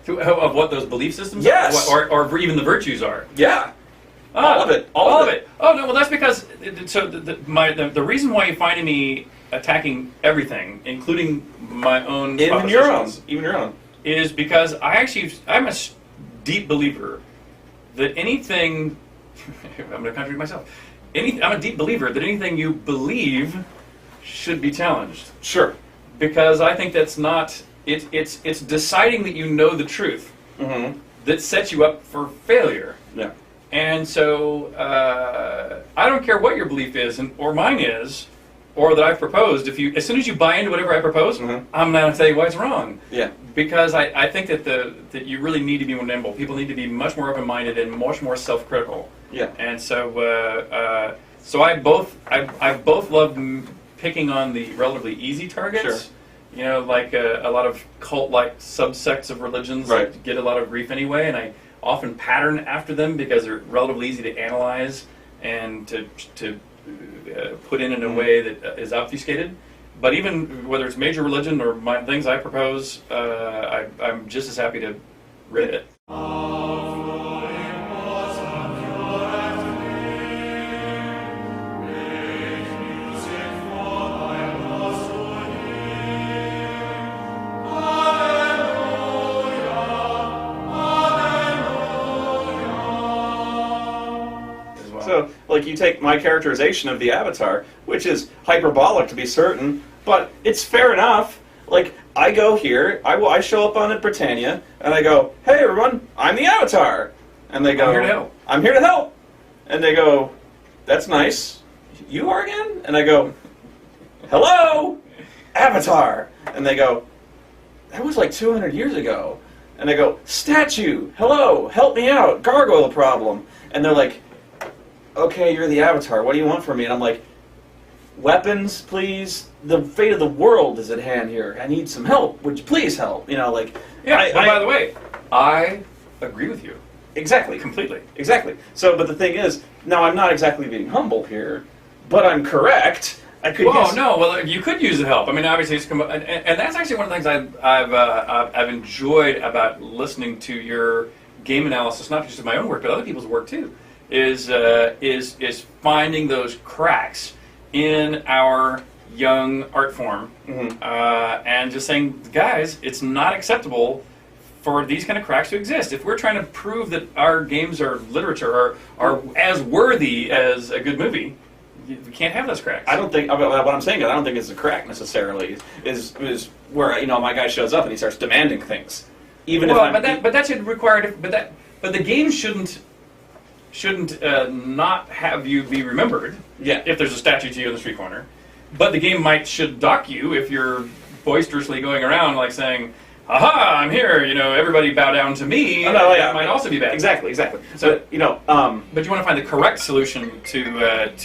Of what those belief systems yes. are? Or even the virtues are? Yeah. All of it. All of it. Oh, no, well, that's because, so the reason why you find me attacking everything, including my own even your own, is because I'm a deep believer that anything, I'm going to contradict myself, I'm a deep believer that anything you believe should be challenged. Sure. Because I think that's not... It's deciding that you know the truth that sets you up for failure. Yeah. And so I don't care what your belief is, or mine is, or that I've proposed. As soon as you buy into whatever I propose, I'm going to tell you why it's wrong. Yeah. Because I think that you really need to be more nimble. People need to be much more open-minded and much more self-critical. Yeah. And so I both love picking on the relatively easy targets. Sure. You know, like a lot of cult-like subsects of religions that get a lot of grief anyway, and I often pattern after them because they're relatively easy to analyze and to put in a way that is obfuscated. But even whether it's major religion or things I propose, I'm just as happy to read it. like you take my characterization of the Avatar, which is hyperbolic to be certain, but it's fair enough. Like, I go here, I show up on Britannia, and I go, hey everyone, I'm the Avatar. And they go, I'm here to help. I'm here to help. And they go, that's nice. You are again? And I go, hello, Avatar. And they go, that was like 200 years ago. And I go, statue, hello, help me out, gargoyle problem. And they're like, okay, you're the Avatar, what do you want from me? And I'm like, weapons, please. The fate of the world is at hand here. I need some help. Would you please help? You know, like... Yeah, by the way, I agree with you. Exactly. Completely. Exactly. So, but the thing is, now I'm not exactly being humble here, but I'm correct. I could Well, you could use the help. I mean, obviously, and that's actually one of the things I've enjoyed about listening to your game analysis, not just of my own work, but other people's work too, is finding those cracks in our young art form, and just saying, guys, it's not acceptable for these kind of cracks to exist. If we're trying to prove that our games are literature, are as worthy as a good movie, we can't have those cracks. I don't think, what I'm saying is, I don't think it's a crack necessarily, is where, you know, my guy shows up and he starts demanding things. Even if but that should require, but the game shouldn't not have you be remembered. Yeah. If there's a statue to you in the street corner, but the game should dock you if you're boisterously going around like saying, "Aha! I'm here! You know, everybody bow down to me." That might also be bad. Exactly. So you know, but you want to find the correct solution to that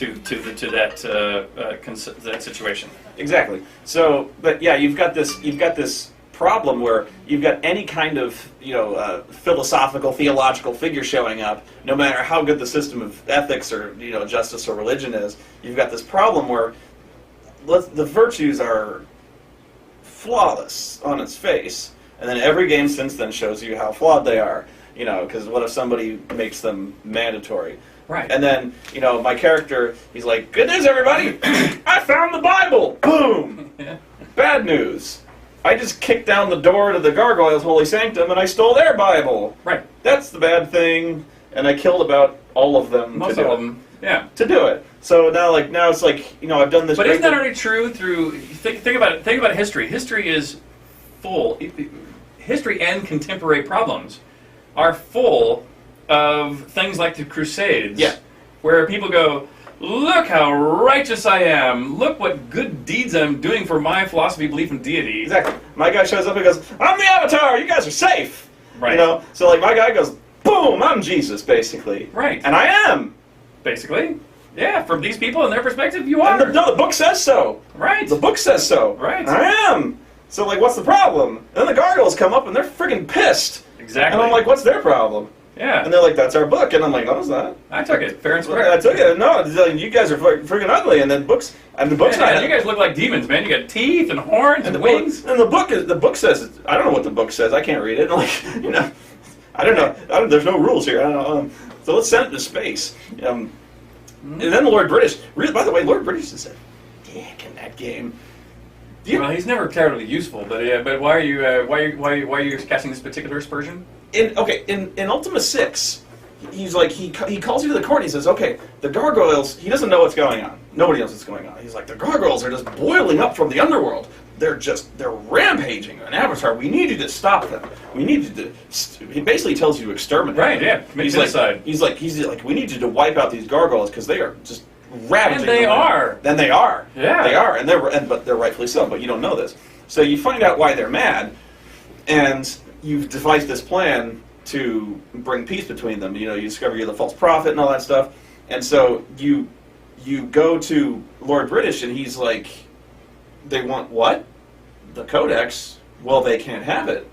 situation. Exactly. So, but yeah, you've got this problem where you've got any kind of, you know, philosophical, theological figure showing up, no matter how good the system of ethics or, you know, justice or religion is. You've got this problem where the virtues are flawless on its face, and then every game since then shows you how flawed they are. You know, because what if somebody makes them mandatory? Right. And then, you know, my character, he's like, good news, everybody! I found the Bible! Boom! Yeah. Bad news. I just kicked down the door to the Gargoyles' holy sanctum and I stole their Bible. Right. That's the bad thing. And I killed about all of them. Most of them. Yeah. To do it. So now it's like, you know, I've done this. But isn't that already true through, think about it, think about history. History is full, history and contemporary problems are full of things like the Crusades. Yeah. Where people go, look how righteous I am. Look what good deeds I'm doing for my philosophy, belief in deity. Exactly. My guy shows up and goes, I'm the Avatar, you guys are safe. Right. You know, so like my guy goes, boom, I'm Jesus, basically. Right. And I am. Basically. Yeah, from these people and their perspective, you are. And the book says so. Right. The book says so. Right. I am. So like, what's the problem? And then the Gargoyles come up and they're friggin' pissed. Exactly. And I'm like, what's their problem? Yeah. And they're like, that's our book. And I'm like, no, it's not. I took it. Fair and square. I took it. No, you guys are friggin' ugly. And the book's not. You guys look like demons, man. You got teeth and horns and wings. And the book says, I don't know what the book says. I can't read it. Like, you know, I don't know. There's no rules here. I don't know. So let's send it to space. And then Lord British. By the way, Lord British is a dick in that game. Well, he's never terribly useful, but yeah. But why are you casting this particular aspersion? In Ultima 6, he's like he calls you to the court and he says, okay, the gargoyles. He doesn't know what's going on. Nobody knows what's going on. He's like, the gargoyles are just boiling up from the underworld. They're rampaging on Avatar. We need you to stop them. We need you to. He basically tells you to exterminate. Right. them. Yeah. He's like, we need you to wipe out these gargoyles because they are just ravaging. And they are. Then they are. Yeah. They are, but they're rightfully so. But you don't know this, so you find out why they're mad, and you've devised this plan to bring peace between them. You know, you discover you're the false prophet and all that stuff, and so you go to Lord British, and he's like, they want what? The Codex? Well, they can't have it.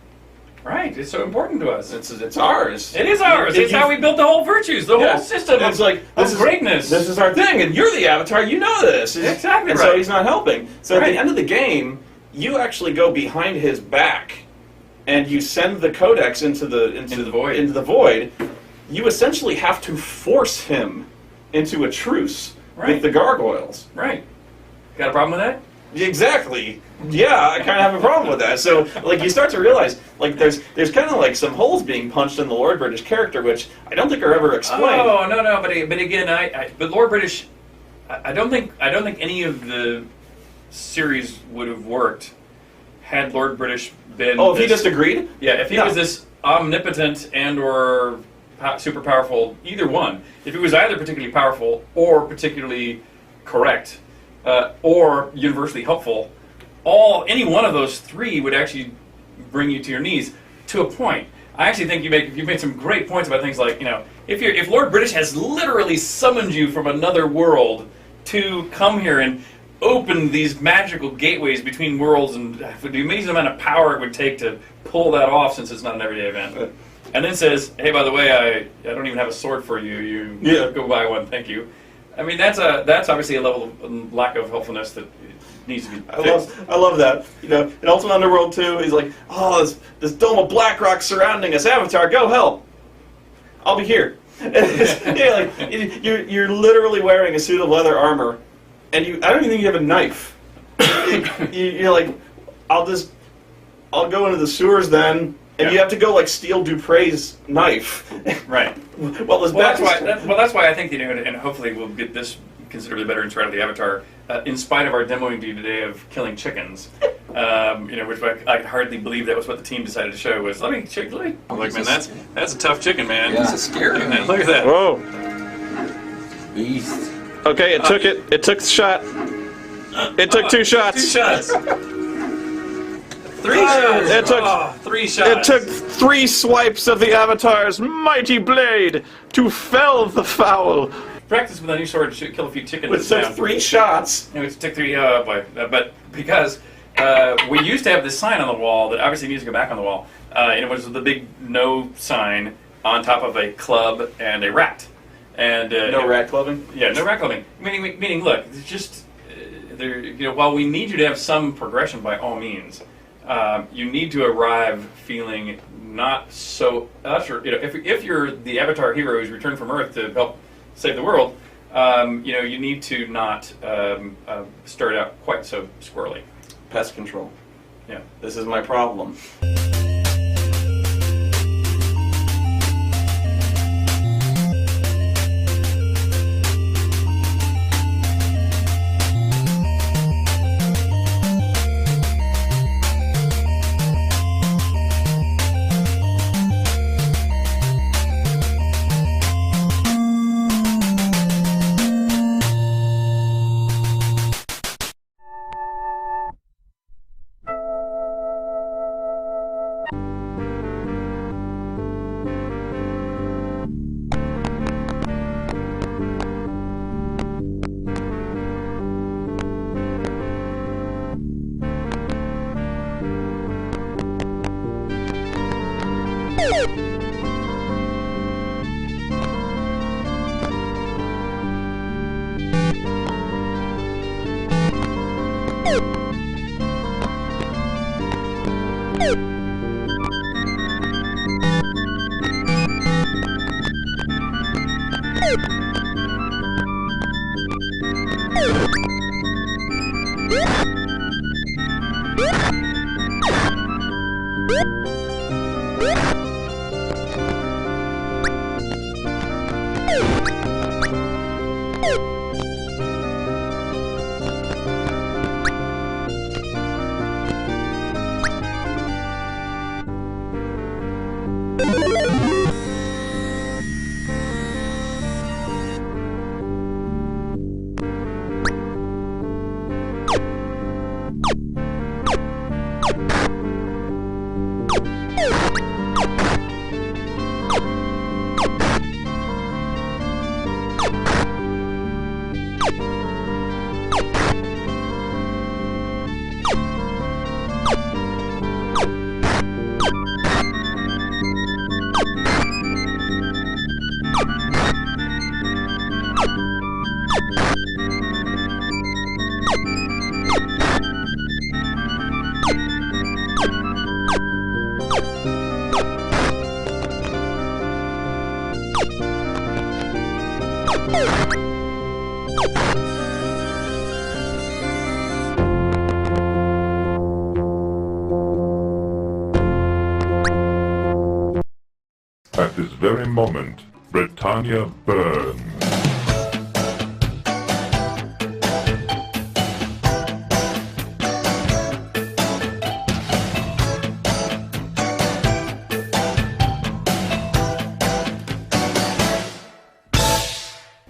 Right. It's so important to us. It's ours. It is ours. It's how we built the whole virtues, the whole system of greatness. This is our thing, and you're the Avatar. You know this. Exactly and right. So he's not helping. So at the end of the game, you actually go behind his back, and you send the Codex into the void. You essentially have to force him into a truce with the gargoyles. Right. Got a problem with that? Exactly. Yeah, I kind of have a problem with that. So, like, you start to realize, like, there's kind of like some holes being punched in the Lord British character, which I don't think are ever explained. Oh no, but again, but Lord British, I don't think any of the series would have worked had Lord British been. Oh, if he just agreed? Yeah, if he was this omnipotent and or super powerful, either one. If he was either particularly powerful or particularly correct. Or universally helpful, any one of those three would actually bring you to your knees to a point. I actually think you've made some great points about things like, if Lord British has literally summoned you from another world to come here and open these magical gateways between worlds, and the amazing amount of power it would take to pull that off, since it's not an everyday event, and then says, hey, by the way, I don't even have a sword for you. You go buy one, thank you. I mean, that's obviously a level of lack of helpfulness that needs to be fixed. I love that. In Ultimate Underworld 2, he's like, oh, this dome of black rock surrounding us. Avatar, go help. I'll be here. Yeah, like, you're literally wearing a suit of leather armor, and I don't even think you have a knife. You're like, I'll go into the sewers then. And you have to go like steal Dupre's knife, right? That's why I think and hopefully we'll get this considerably better inside of the Avatar. In spite of our demoing to you today of killing chickens, which I could hardly believe that was what the team decided to show was. Let me look, man, that's a tough chicken, man. Yeah. This is scary. Look at that. Whoa. Beast. Okay, it took the shot. It took 2 shots. 2 shots. 3 shots. It took 3 shots. It took 3 swipes of the Avatar's mighty blade to fell the fowl. Practice with a new sword to kill a few chickens. It took 3 shots. It took 3. But because we used to have this sign on the wall that obviously needs to go back on the wall. And it was the big no sign on top of a club and a rat. And no rat clubbing. Yeah, no rat clubbing. Meaning, look, it's just while we need you to have some progression by all means. You need to arrive feeling not so utter. If you're the Avatar hero who's returned from Earth to help save the world, you need to not start out quite so squirrely. Pest control. Yeah, this is my problem. At this very moment, Britannia burns.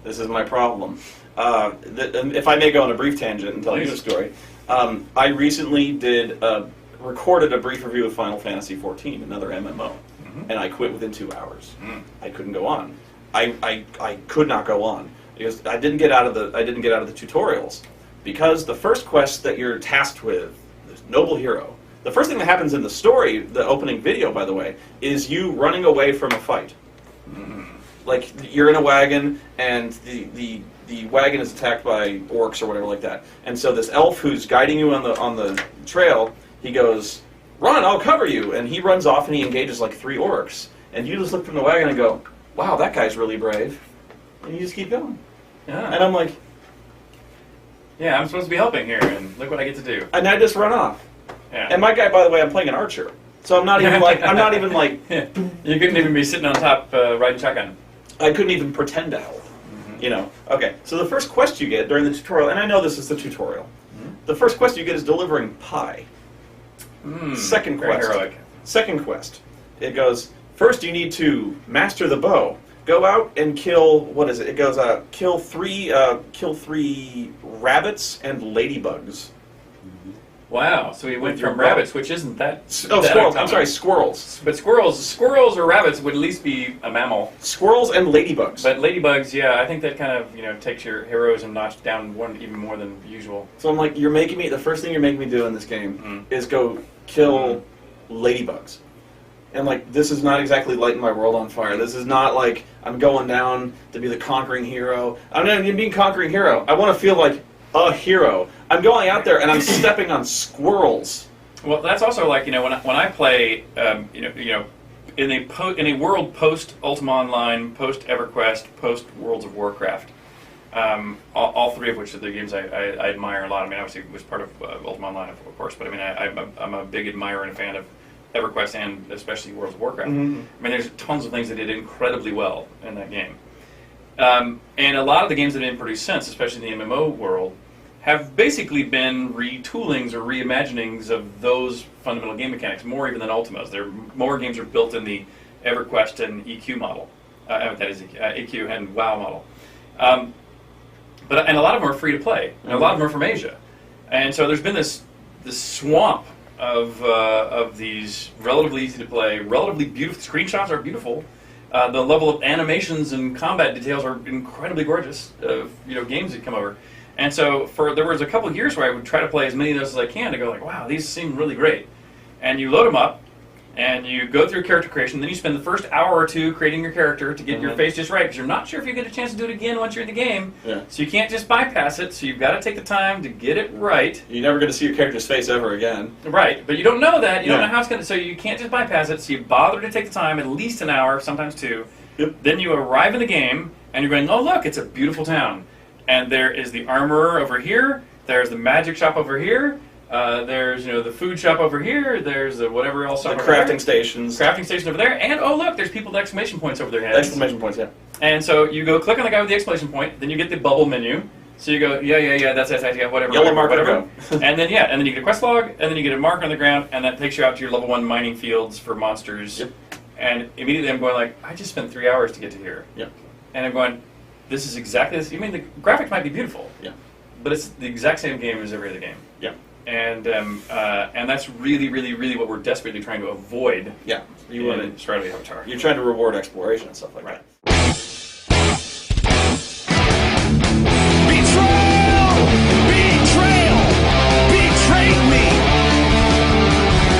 This is my problem. If I may go on a brief tangent and tell you a story, I recently recorded a brief review of Final Fantasy XIV, another MMO, and I quit within 2 hours. I couldn't go on. I could not go on because I didn't get out of the tutorials, because the first quest that you're tasked with, this noble hero. The first thing that happens in the story, the opening video, by the way, is you running away from a fight. Like, you're in a wagon, and the wagon is attacked by orcs or whatever like that. And so this elf who's guiding you on the trail, he goes, "Run, I'll cover you!" And he runs off and he engages like 3 orcs. And you just look from the wagon and go, "Wow, that guy's really brave." And you just keep going. Yeah. And I'm like, yeah, I'm supposed to be helping here, and look what I get to do. and I just run off. Yeah. And my guy, by the way, I'm playing an archer. So I'm not even like, Yeah. You couldn't even be sitting on top riding shotgun. I couldn't even pretend to help. You know. Okay, so the first quest you get during the tutorial, and I know this is the tutorial, the first quest you get is delivering pie. Second Very quest. heroic. Second quest. It goes, first you need to master the bow. Go out and kill, what is it? It goes, kill three rabbits and ladybugs. Wow, so we went With your from bow. rabbits, which isn't that... Oh, that squirrels. uncommon. I'm sorry, squirrels. But squirrels or rabbits would at least be a mammal. Squirrels and ladybugs. But ladybugs, yeah, I think that kind of, takes your heroism notch down one even more than usual. So I'm like, the first thing you're making me do in this game is go kill ladybugs. And like, this is not exactly lighting my world on fire. This is not like I'm going down to be the conquering hero. I'm not even being conquering hero. I want to feel like a hero. I'm going out there and I'm stepping on squirrels. Well, that's also like, when I play, in a world post Ultima Online, post EverQuest, post Worlds of Warcraft. All 3 of which are the games I admire a lot. I mean, obviously it was part of Ultima Online, of course, but I mean, I'm a big admirer and a fan of EverQuest and especially Worlds of Warcraft. I mean, there's tons of things that did incredibly well in that game. And a lot of the games that have been produced since, especially in the MMO world, have basically been retoolings or reimaginings of those fundamental game mechanics, more even than Ultimas. More games are built in the EverQuest and EQ model. That is EQ and WoW model. And a lot of them are free to play, and a lot of them are from Asia. And so there's been this swamp of these relatively easy to play, relatively beautiful. Screenshots are beautiful. The level of animations and combat details are incredibly gorgeous. Games that come over. And so there was a couple of years where I would try to play as many of those as I can to go like, wow, these seem really great. And you load them up, and you go through character creation, then you spend the first hour or 2 creating your character to get your face just right, because you're not sure if you get a chance to do it again once you're in the game. Yeah. So you can't just bypass it, so you've got to take the time to get it right. You're never going to see your character's face ever again. Right, but you don't know that. You don't know how it's going to... So you can't just bypass it, so you bother to take the time, at least an hour, sometimes 2. Yep. Then you arrive in the game, and you're going, oh, look, it's a beautiful town. And there is the armorer over here, there's the magic shop over here, there's the food shop over here, there's the whatever else the over crafting there. stations. Crafting station over there, and oh look, there's people with exclamation points over their heads. Exclamation points, yeah. And so you go click on the guy with the exclamation point, then you get the bubble menu. So you go, yeah, that's whatever. Yellow marker, whatever. And then and then you get a quest log, and then you get a marker on the ground, and that takes you out to your level 1 mining fields for monsters. Yep. And immediately I'm going like, I just spent 3 hours to get to here. Yep. And I'm going, this is exactly this. I mean, the graphics might be beautiful. Yeah. But it's the exact same game as every other game. Yeah. And that's really, really, really what we're desperately trying to avoid. Yeah. You want to try to Avatar. You're trying to reward exploration and stuff like that. Betrayal!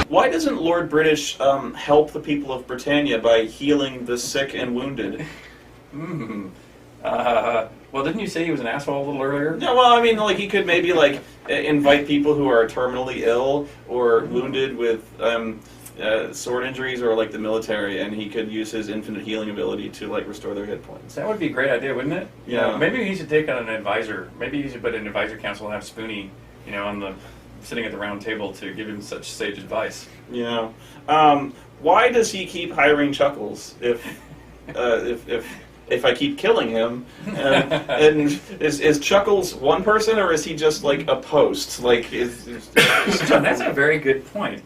Why doesn't Lord British help the people of Britannia by healing the sick and wounded? Well, didn't you say he was an asshole a little earlier? Yeah, well, I mean, like, he could maybe, like, invite people who are terminally ill or wounded with sword injuries or, like, the military, and he could use his infinite healing ability to, like, restore their hit points. That would be a great idea, wouldn't it? Yeah. Maybe he should take on an advisor. Maybe he should put an advisor council and have Spoonie, on the sitting at the round table to give him such sage advice. Yeah. Why does he keep hiring Chuckles if I keep killing him? And is Chuckles one person, or is he just like a post? Like, That's a very good point.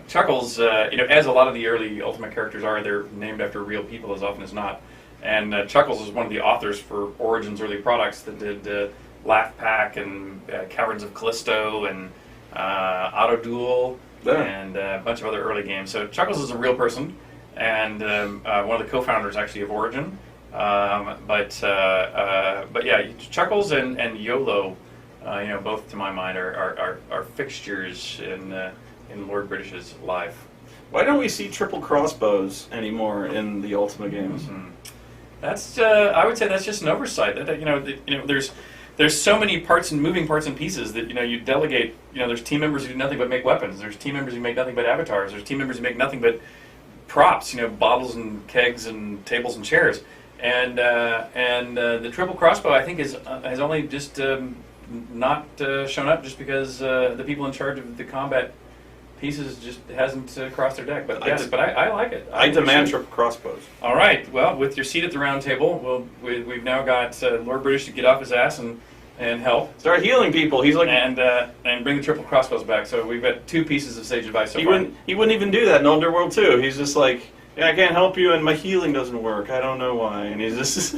Chuckles, as a lot of the early Ultima characters are, they're named after real people as often as not. And Chuckles is one of the authors for Origin's early products that did Laugh Pack and Caverns of Callisto and Auto Duel and a bunch of other early games. So Chuckles is a real person, and one of the co-founders actually of Origin. But yeah, Chuckles and YOLO, both to my mind are fixtures in Lord British's life. Why don't we see triple crossbows anymore in the Ultima games? Mm-hmm. That's I would say that's just an oversight. There's so many moving parts and pieces that you delegate. There's team members who do nothing but make weapons. There's team members who make nothing but avatars. There's team members who make nothing but props. Bottles and kegs and tables and chairs. And the triple crossbow, I think, has only just not shown up just because the people in charge of the combat pieces just hasn't crossed their deck. But yes, I like it. I demand triple crossbows. All right. Well, with your seat at the round table, we've now got Lord British to get off his ass and help. Start healing people. He's like and bring the triple crossbows back. So we've got 2 pieces of sage advice. He wouldn't even do that in Underworld 2. He's just like, yeah, I can't help you, and my healing doesn't work. I don't know why. And he's just.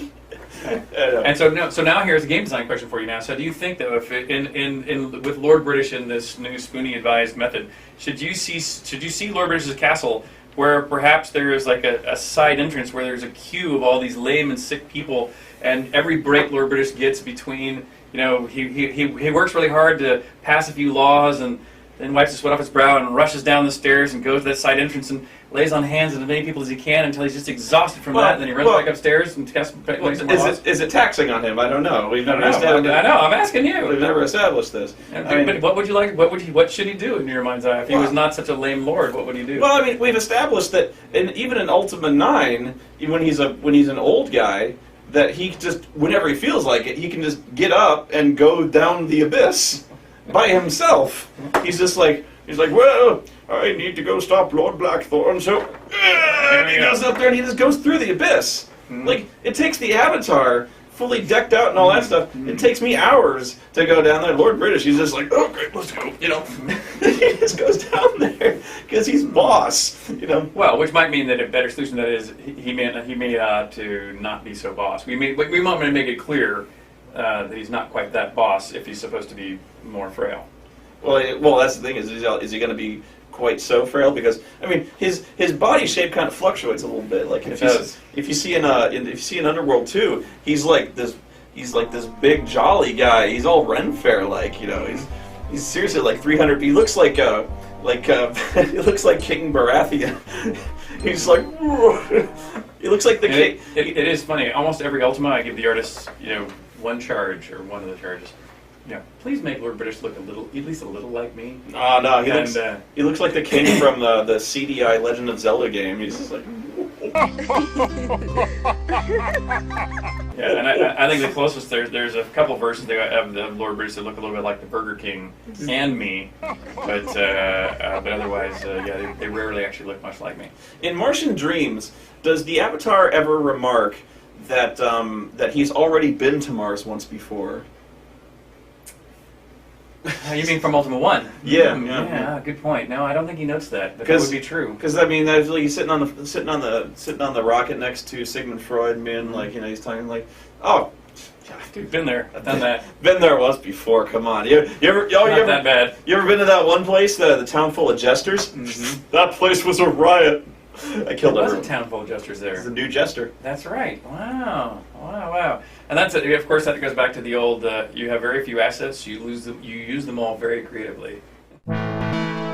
And so now here's a game design question for you now. So do you think that if with Lord British in this new Spoonie advised method, should you see Lord British's castle where perhaps there is like a side entrance where there's a queue of all these lame and sick people, and every break Lord British gets between, he works really hard to pass a few laws and then wipes the sweat off his brow and rushes down the stairs and goes to that side entrance and lays on hands on as many people as he can until he's just exhausted from that. And then he runs back upstairs and makes some more laws. Is it taxing on him? I don't know. We've never established. I know. I'm asking you. We've never established this. But what would you like? What should he do in your mind's eye? If he was not such a lame lord, what would he do? Well, I mean, we've established that, even in Ultima 9, when he's an old guy, that he just, whenever he feels like it, he can just get up and go down the abyss by himself. He's like, well, I need to go stop Lord Blackthorn, so he goes up there and he just goes through the abyss. Mm-hmm. Like, it takes the Avatar fully decked out and all that stuff. Mm-hmm. It takes me hours to go down there. Lord British, he's just like, oh, great, let's go, He just goes down there because he's boss, Well, which might mean that a better solution that is he may to not be so boss. We want to make it clear that he's not quite that boss if he's supposed to be more frail. Well, that's the thing. Is he going to be quite so frail? Because I mean, his body shape kind of fluctuates a little bit. Like if you see in Underworld 2, he's like this big jolly guy. He's all Renfair like. He's seriously like 300. He looks like he looks like King Baratheon. He's like he looks like the king. It is funny. Almost every Ultima, I give the artists one charge or one of the charges. Please make Lord British look at least a little like me. Oh no, he looks like the king from the CDI Legend of Zelda game. He's just like. Yeah, and I think the closest there's a couple versions of the Lord British that look a little bit like the Burger King and me, but otherwise, they rarely actually look much like me. In Martian Dreams, does the Avatar ever remark that he's already been to Mars once before? You mean from Ultima 1? Yeah. Good point. No, I don't think he notes that, but that would be true. Because I mean, he's sitting on the rocket next to Sigmund Freud, he's talking like, oh, dude, been there, I've done that. Been there once before. Come on, you ever that bad. You ever been to that one place, the town full of jesters? Mm-hmm. That place was a riot. I killed everyone. There was a town full of jesters there. It's a new jester. That's right. Wow. And that's it. Of course, that goes back to the old, you have very few assets, you use them all very creatively. Rise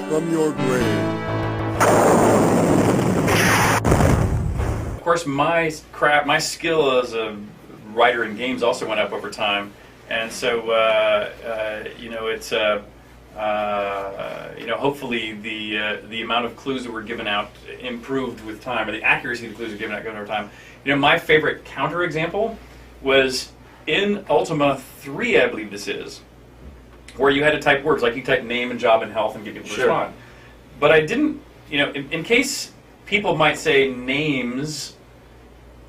from your grave. Of course, my skill as a writer in games also went up over time. And so, it's... hopefully the amount of clues that were given out improved with time, or the accuracy of the clues were given out over time. My favorite counterexample was in Ultima 3, I believe this is, where you had to type words, like you type name and job and health and get people to Sure. respond. But I didn't, in case people might say names,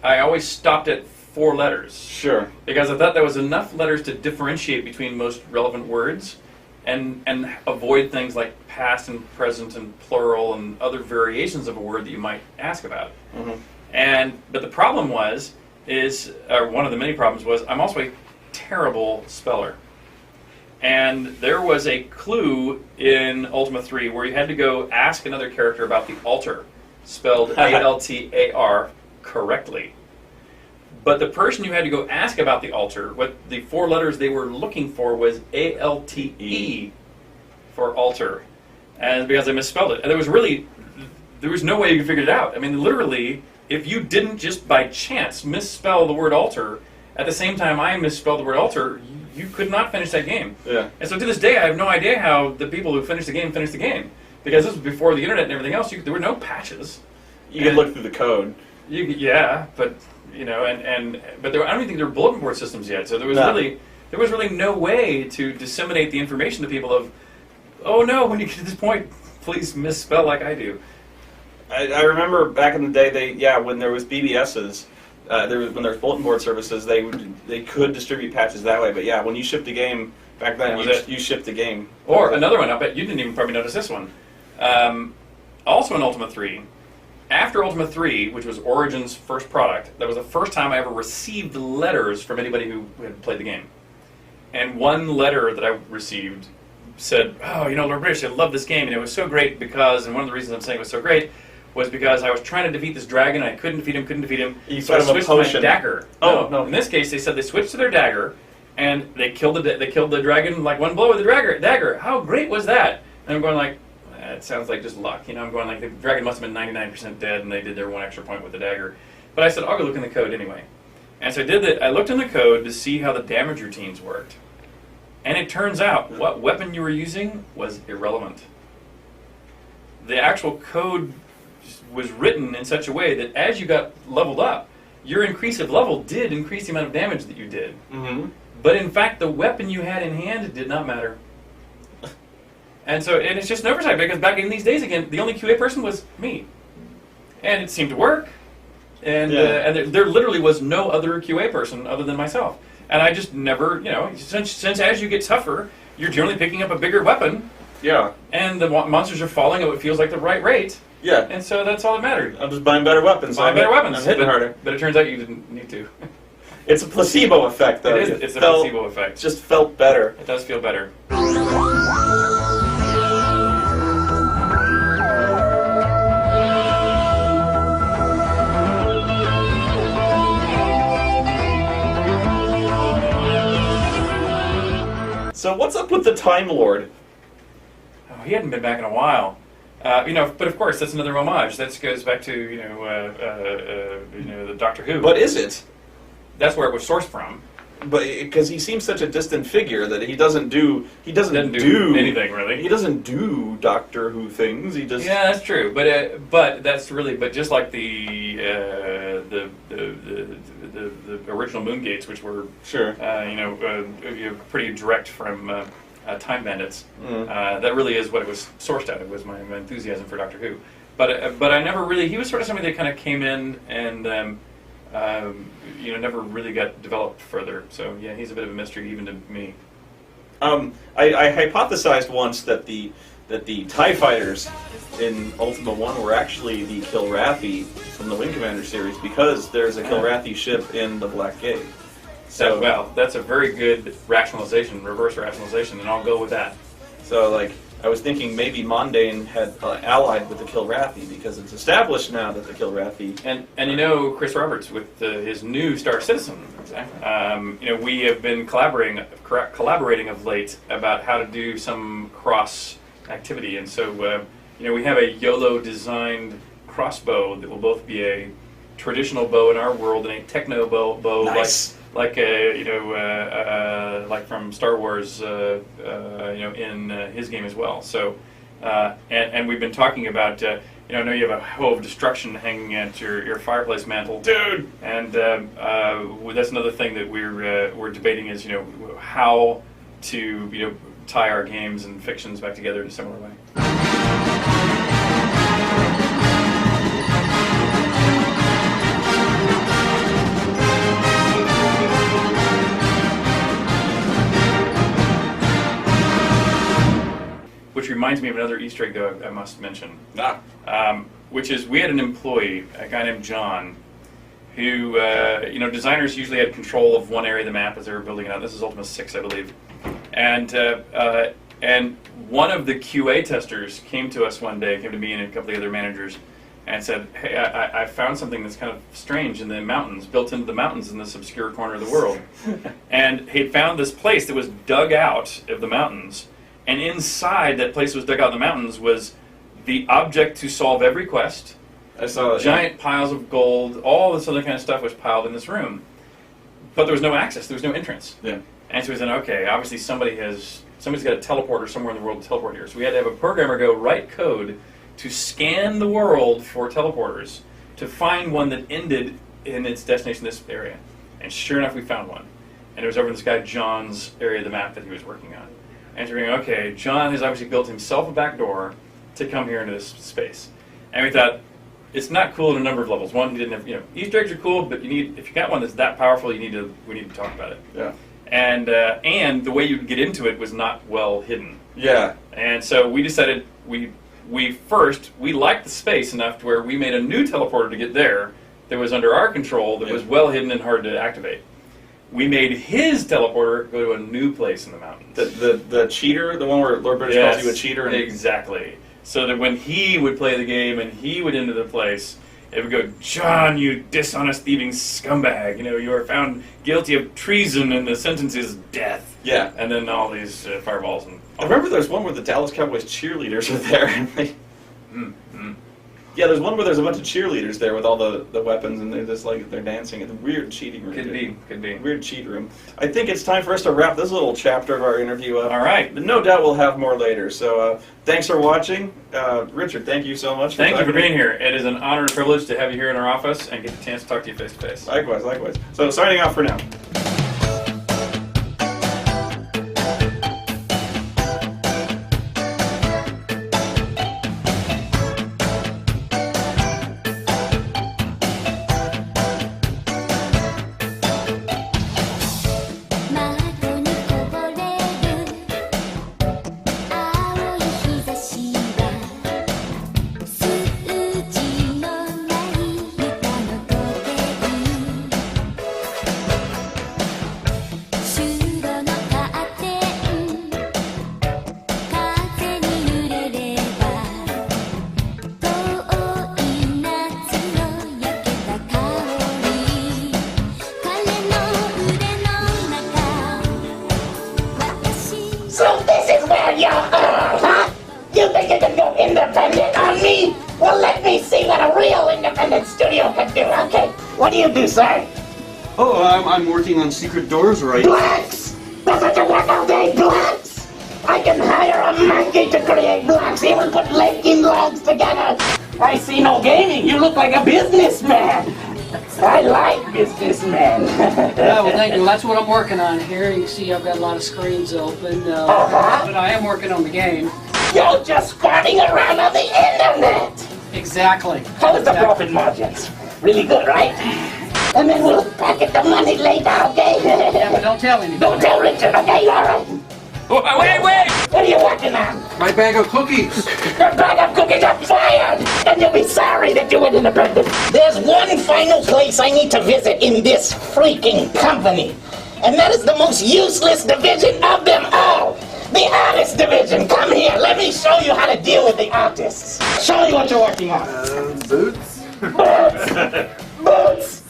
I always stopped at 4 letters. Sure. Because I thought there was enough letters to differentiate between most relevant words and avoid things like past and present and plural and other variations of a word that you might ask about. Mm-hmm. But the problem one of the many problems was, I'm also a terrible speller. And there was a clue in Ultima 3 where you had to go ask another character about the altar, spelled A-L-T-A-R, correctly. But the person you had to go ask about the altar, what the 4 letters they were looking for was A-L-T-E for altar. And because I misspelled it. And there was no way you could figure it out. I mean, literally, if you didn't just by chance misspell the word altar, at the same time I misspelled the word altar, you could not finish that game. Yeah. And so to this day, I have no idea how the people who finished the game. Because this was before the internet and everything else. There were no patches. You could look through the code. But I don't even think there were bulletin board systems yet. So there was really no way to disseminate the information to people of, oh no, when you get to this point, please misspell like I do. I remember back in the day, when there was BBSs, when there was bulletin board services, they could distribute patches that way. But yeah, when you shipped a game back then, you shipped a game. Or another one, I bet you didn't even probably notice this one. Also in Ultima 3, after Ultima 3, which was Origin's first product, that was the first time I ever received letters from anybody who had played the game. And one letter that I received said, oh, Lord British, I love this game, and it was so great because, and one of the reasons I'm saying it was so great, was because I was trying to defeat this dragon, I couldn't defeat him. So I switched to my dagger. No. In this case, they said they switched to their dagger, and they killed the dragon like one blow with the dagger. How great was that? And I'm going like, it sounds like just luck. I'm going like, the dragon must have been 99% dead, and they did their 1 extra point with the dagger. But I said, I'll go look in the code anyway. And so I did that. I looked in the code to see how the damage routines worked. And it turns out what weapon you were using was irrelevant. The actual code was written in such a way that as you got leveled up, your increase of level did increase the amount of damage that you did. Mm-hmm. But in fact, the weapon you had in hand did not matter. And it's just an oversight, because back in these days, again, the only QA person was me. And it seemed to work. And there literally was no other QA person other than myself. And I just never, since as you get tougher, you're generally picking up a bigger weapon. Yeah. And the monsters are falling at what feels like the right rate. Yeah. And so that's all that mattered. I'm just buying better weapons. I'm hitting harder. But it turns out you didn't need to. It's a placebo effect, though. It's a placebo effect. It just felt better. It does feel better. So what's up with the Time Lord? Oh, he hadn't been back in a while. But of course, that's another homage. That goes back to the Doctor Who. But is it? That's where it was sourced from. But because he seems such a distant figure that he doesn't do anything really. He doesn't do Doctor Who things. He just that's true. But just like the original Moongates, which were pretty direct from Time Bandits. That really is what it was sourced out of. Was my enthusiasm for Doctor Who. But I never really. He was sort of somebody that kind of came in and. Never really got developed further. So yeah, he's a bit of a mystery even to me. I hypothesized once that the TIE fighters in Ultima 1 were actually the Kilrathi from the Wing Commander series, because there's a Kilrathi ship in the Black Gate. So that's a very good rationalization, reverse rationalization, and I'll go with that. So I was thinking maybe Mondain had allied with the Kilrathi, because it's established now that the Kilrathi... And Chris Roberts with his new Star Citizen, we have been collaborating of late about how to do some cross activity. And so, we have a YOLO-designed crossbow that will both be a traditional bow in our world and a techno bow nice. like from Star Wars, in his game as well. So, and we've been talking about, I know you have a hoe of destruction hanging at your fireplace mantle, dude. And that's another thing that we're debating is, how to tie our games and fictions back together in a similar way. Which reminds me of another Easter egg, though, I must mention. Which is, we had an employee, a guy named John, who, designers usually had control of one area of the map as they were building it out. This is Ultima 6, I believe. And one of the QA testers came to us one day, came to me and a couple of the other managers, and said, hey, I found something that's kind of strange in the mountains, built into the mountains in this obscure corner of the world. And he found this place that was dug out of the mountains, and inside that place that was dug out in the mountains was the object to solve every quest. I saw it. Giant piles of gold, all this other kind of stuff was piled in this room. But there was no access, there was no entrance. Yeah. And so we said, okay, obviously somebody's got a teleporter somewhere in the world to teleport here. So we had to have a programmer go write code to scan the world for teleporters to find one that ended in its destination, this area. And sure enough, we found one. And it was over in this guy John's area of the map that he was working on. And so we're going, okay, John has obviously built himself a back door to come here into this space. And we thought, it's not cool in a number of levels. One, he didn't have, Easter eggs are cool, but if you got one that's that powerful, we need to talk about it. Yeah. And the way you get into it was not well hidden. Yeah. And so we decided we liked the space enough to where we made a new teleporter to get there that was under our control, that was well hidden and hard to activate. We made his teleporter go to a new place in the mountains. The cheater, the one where Lord British calls you a cheater. Exactly. So that when he would play the game and he would enter the place, it would go, John, you dishonest thieving scumbag, you are found guilty of treason and the sentence is death. Yeah. And then all these fireballs. I remember there's one where the Dallas Cowboys cheerleaders are there. And yeah, there's one where there's a bunch of cheerleaders there with all the weapons, and they're just they're dancing. It's a weird cheating room. Could be. Weird cheat room. I think it's time for us to wrap this little chapter of our interview up. All right. But no doubt we'll have more later. So thanks for watching. Richard, thank you so much. Thank you for being here. It is an honor and privilege to have you here in our office and get the chance to talk to you face to face. Likewise. So signing off for now. So this is where you are, huh? You think you can go independent on me? Well, let me see what a real independent studio can do, okay? What do you do, sir? Oh, I'm working on secret doors right now. Blacks! That's what you work all day, blacks! I can hire a monkey to create blocks. He will put linking logs together. I see no gaming. You look like a businessman. I like businessmen. Yeah, well, thank you. That's what I'm working on here. You can see I've got a lot of screens open, but I am working on the game. You're just farting around on the internet. Exactly. How is the profit margins? Really good, right? And then we'll pocket the money later, okay? Yeah, but don't tell anybody. Don't tell Richard, okay? All right. Wait! What are you working on? My bag of cookies. Your bag of cookies are fired! And you'll be sorry that you went independent. There's one final place I need to visit in this freaking company. And that is the most useless division of them all. The artist division. Come here. Let me show you how to deal with the artists. Show me what you're working on. Boots? Boots!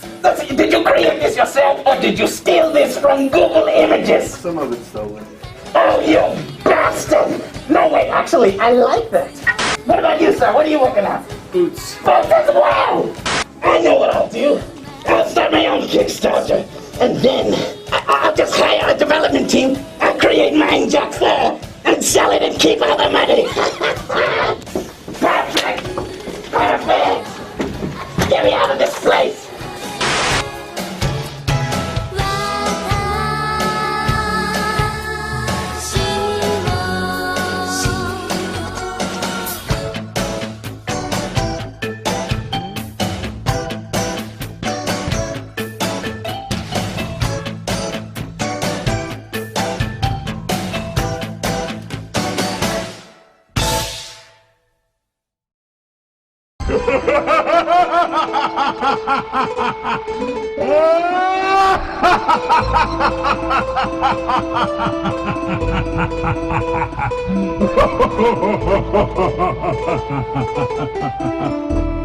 Did you create this yourself, or did you steal this from Google Images? Some of it's stolen. Oh, you bastard! No, wait, actually, I like that. What about you, sir? What are you working on? Boots. Boots as well! I know what I'll do. I'll start my own Kickstarter, and then I'll just hire a development team, I'll create mine Jack Fur, and sell it and keep all the money. Perfect! Perfect! Get me out of this place! Watashi wo Ha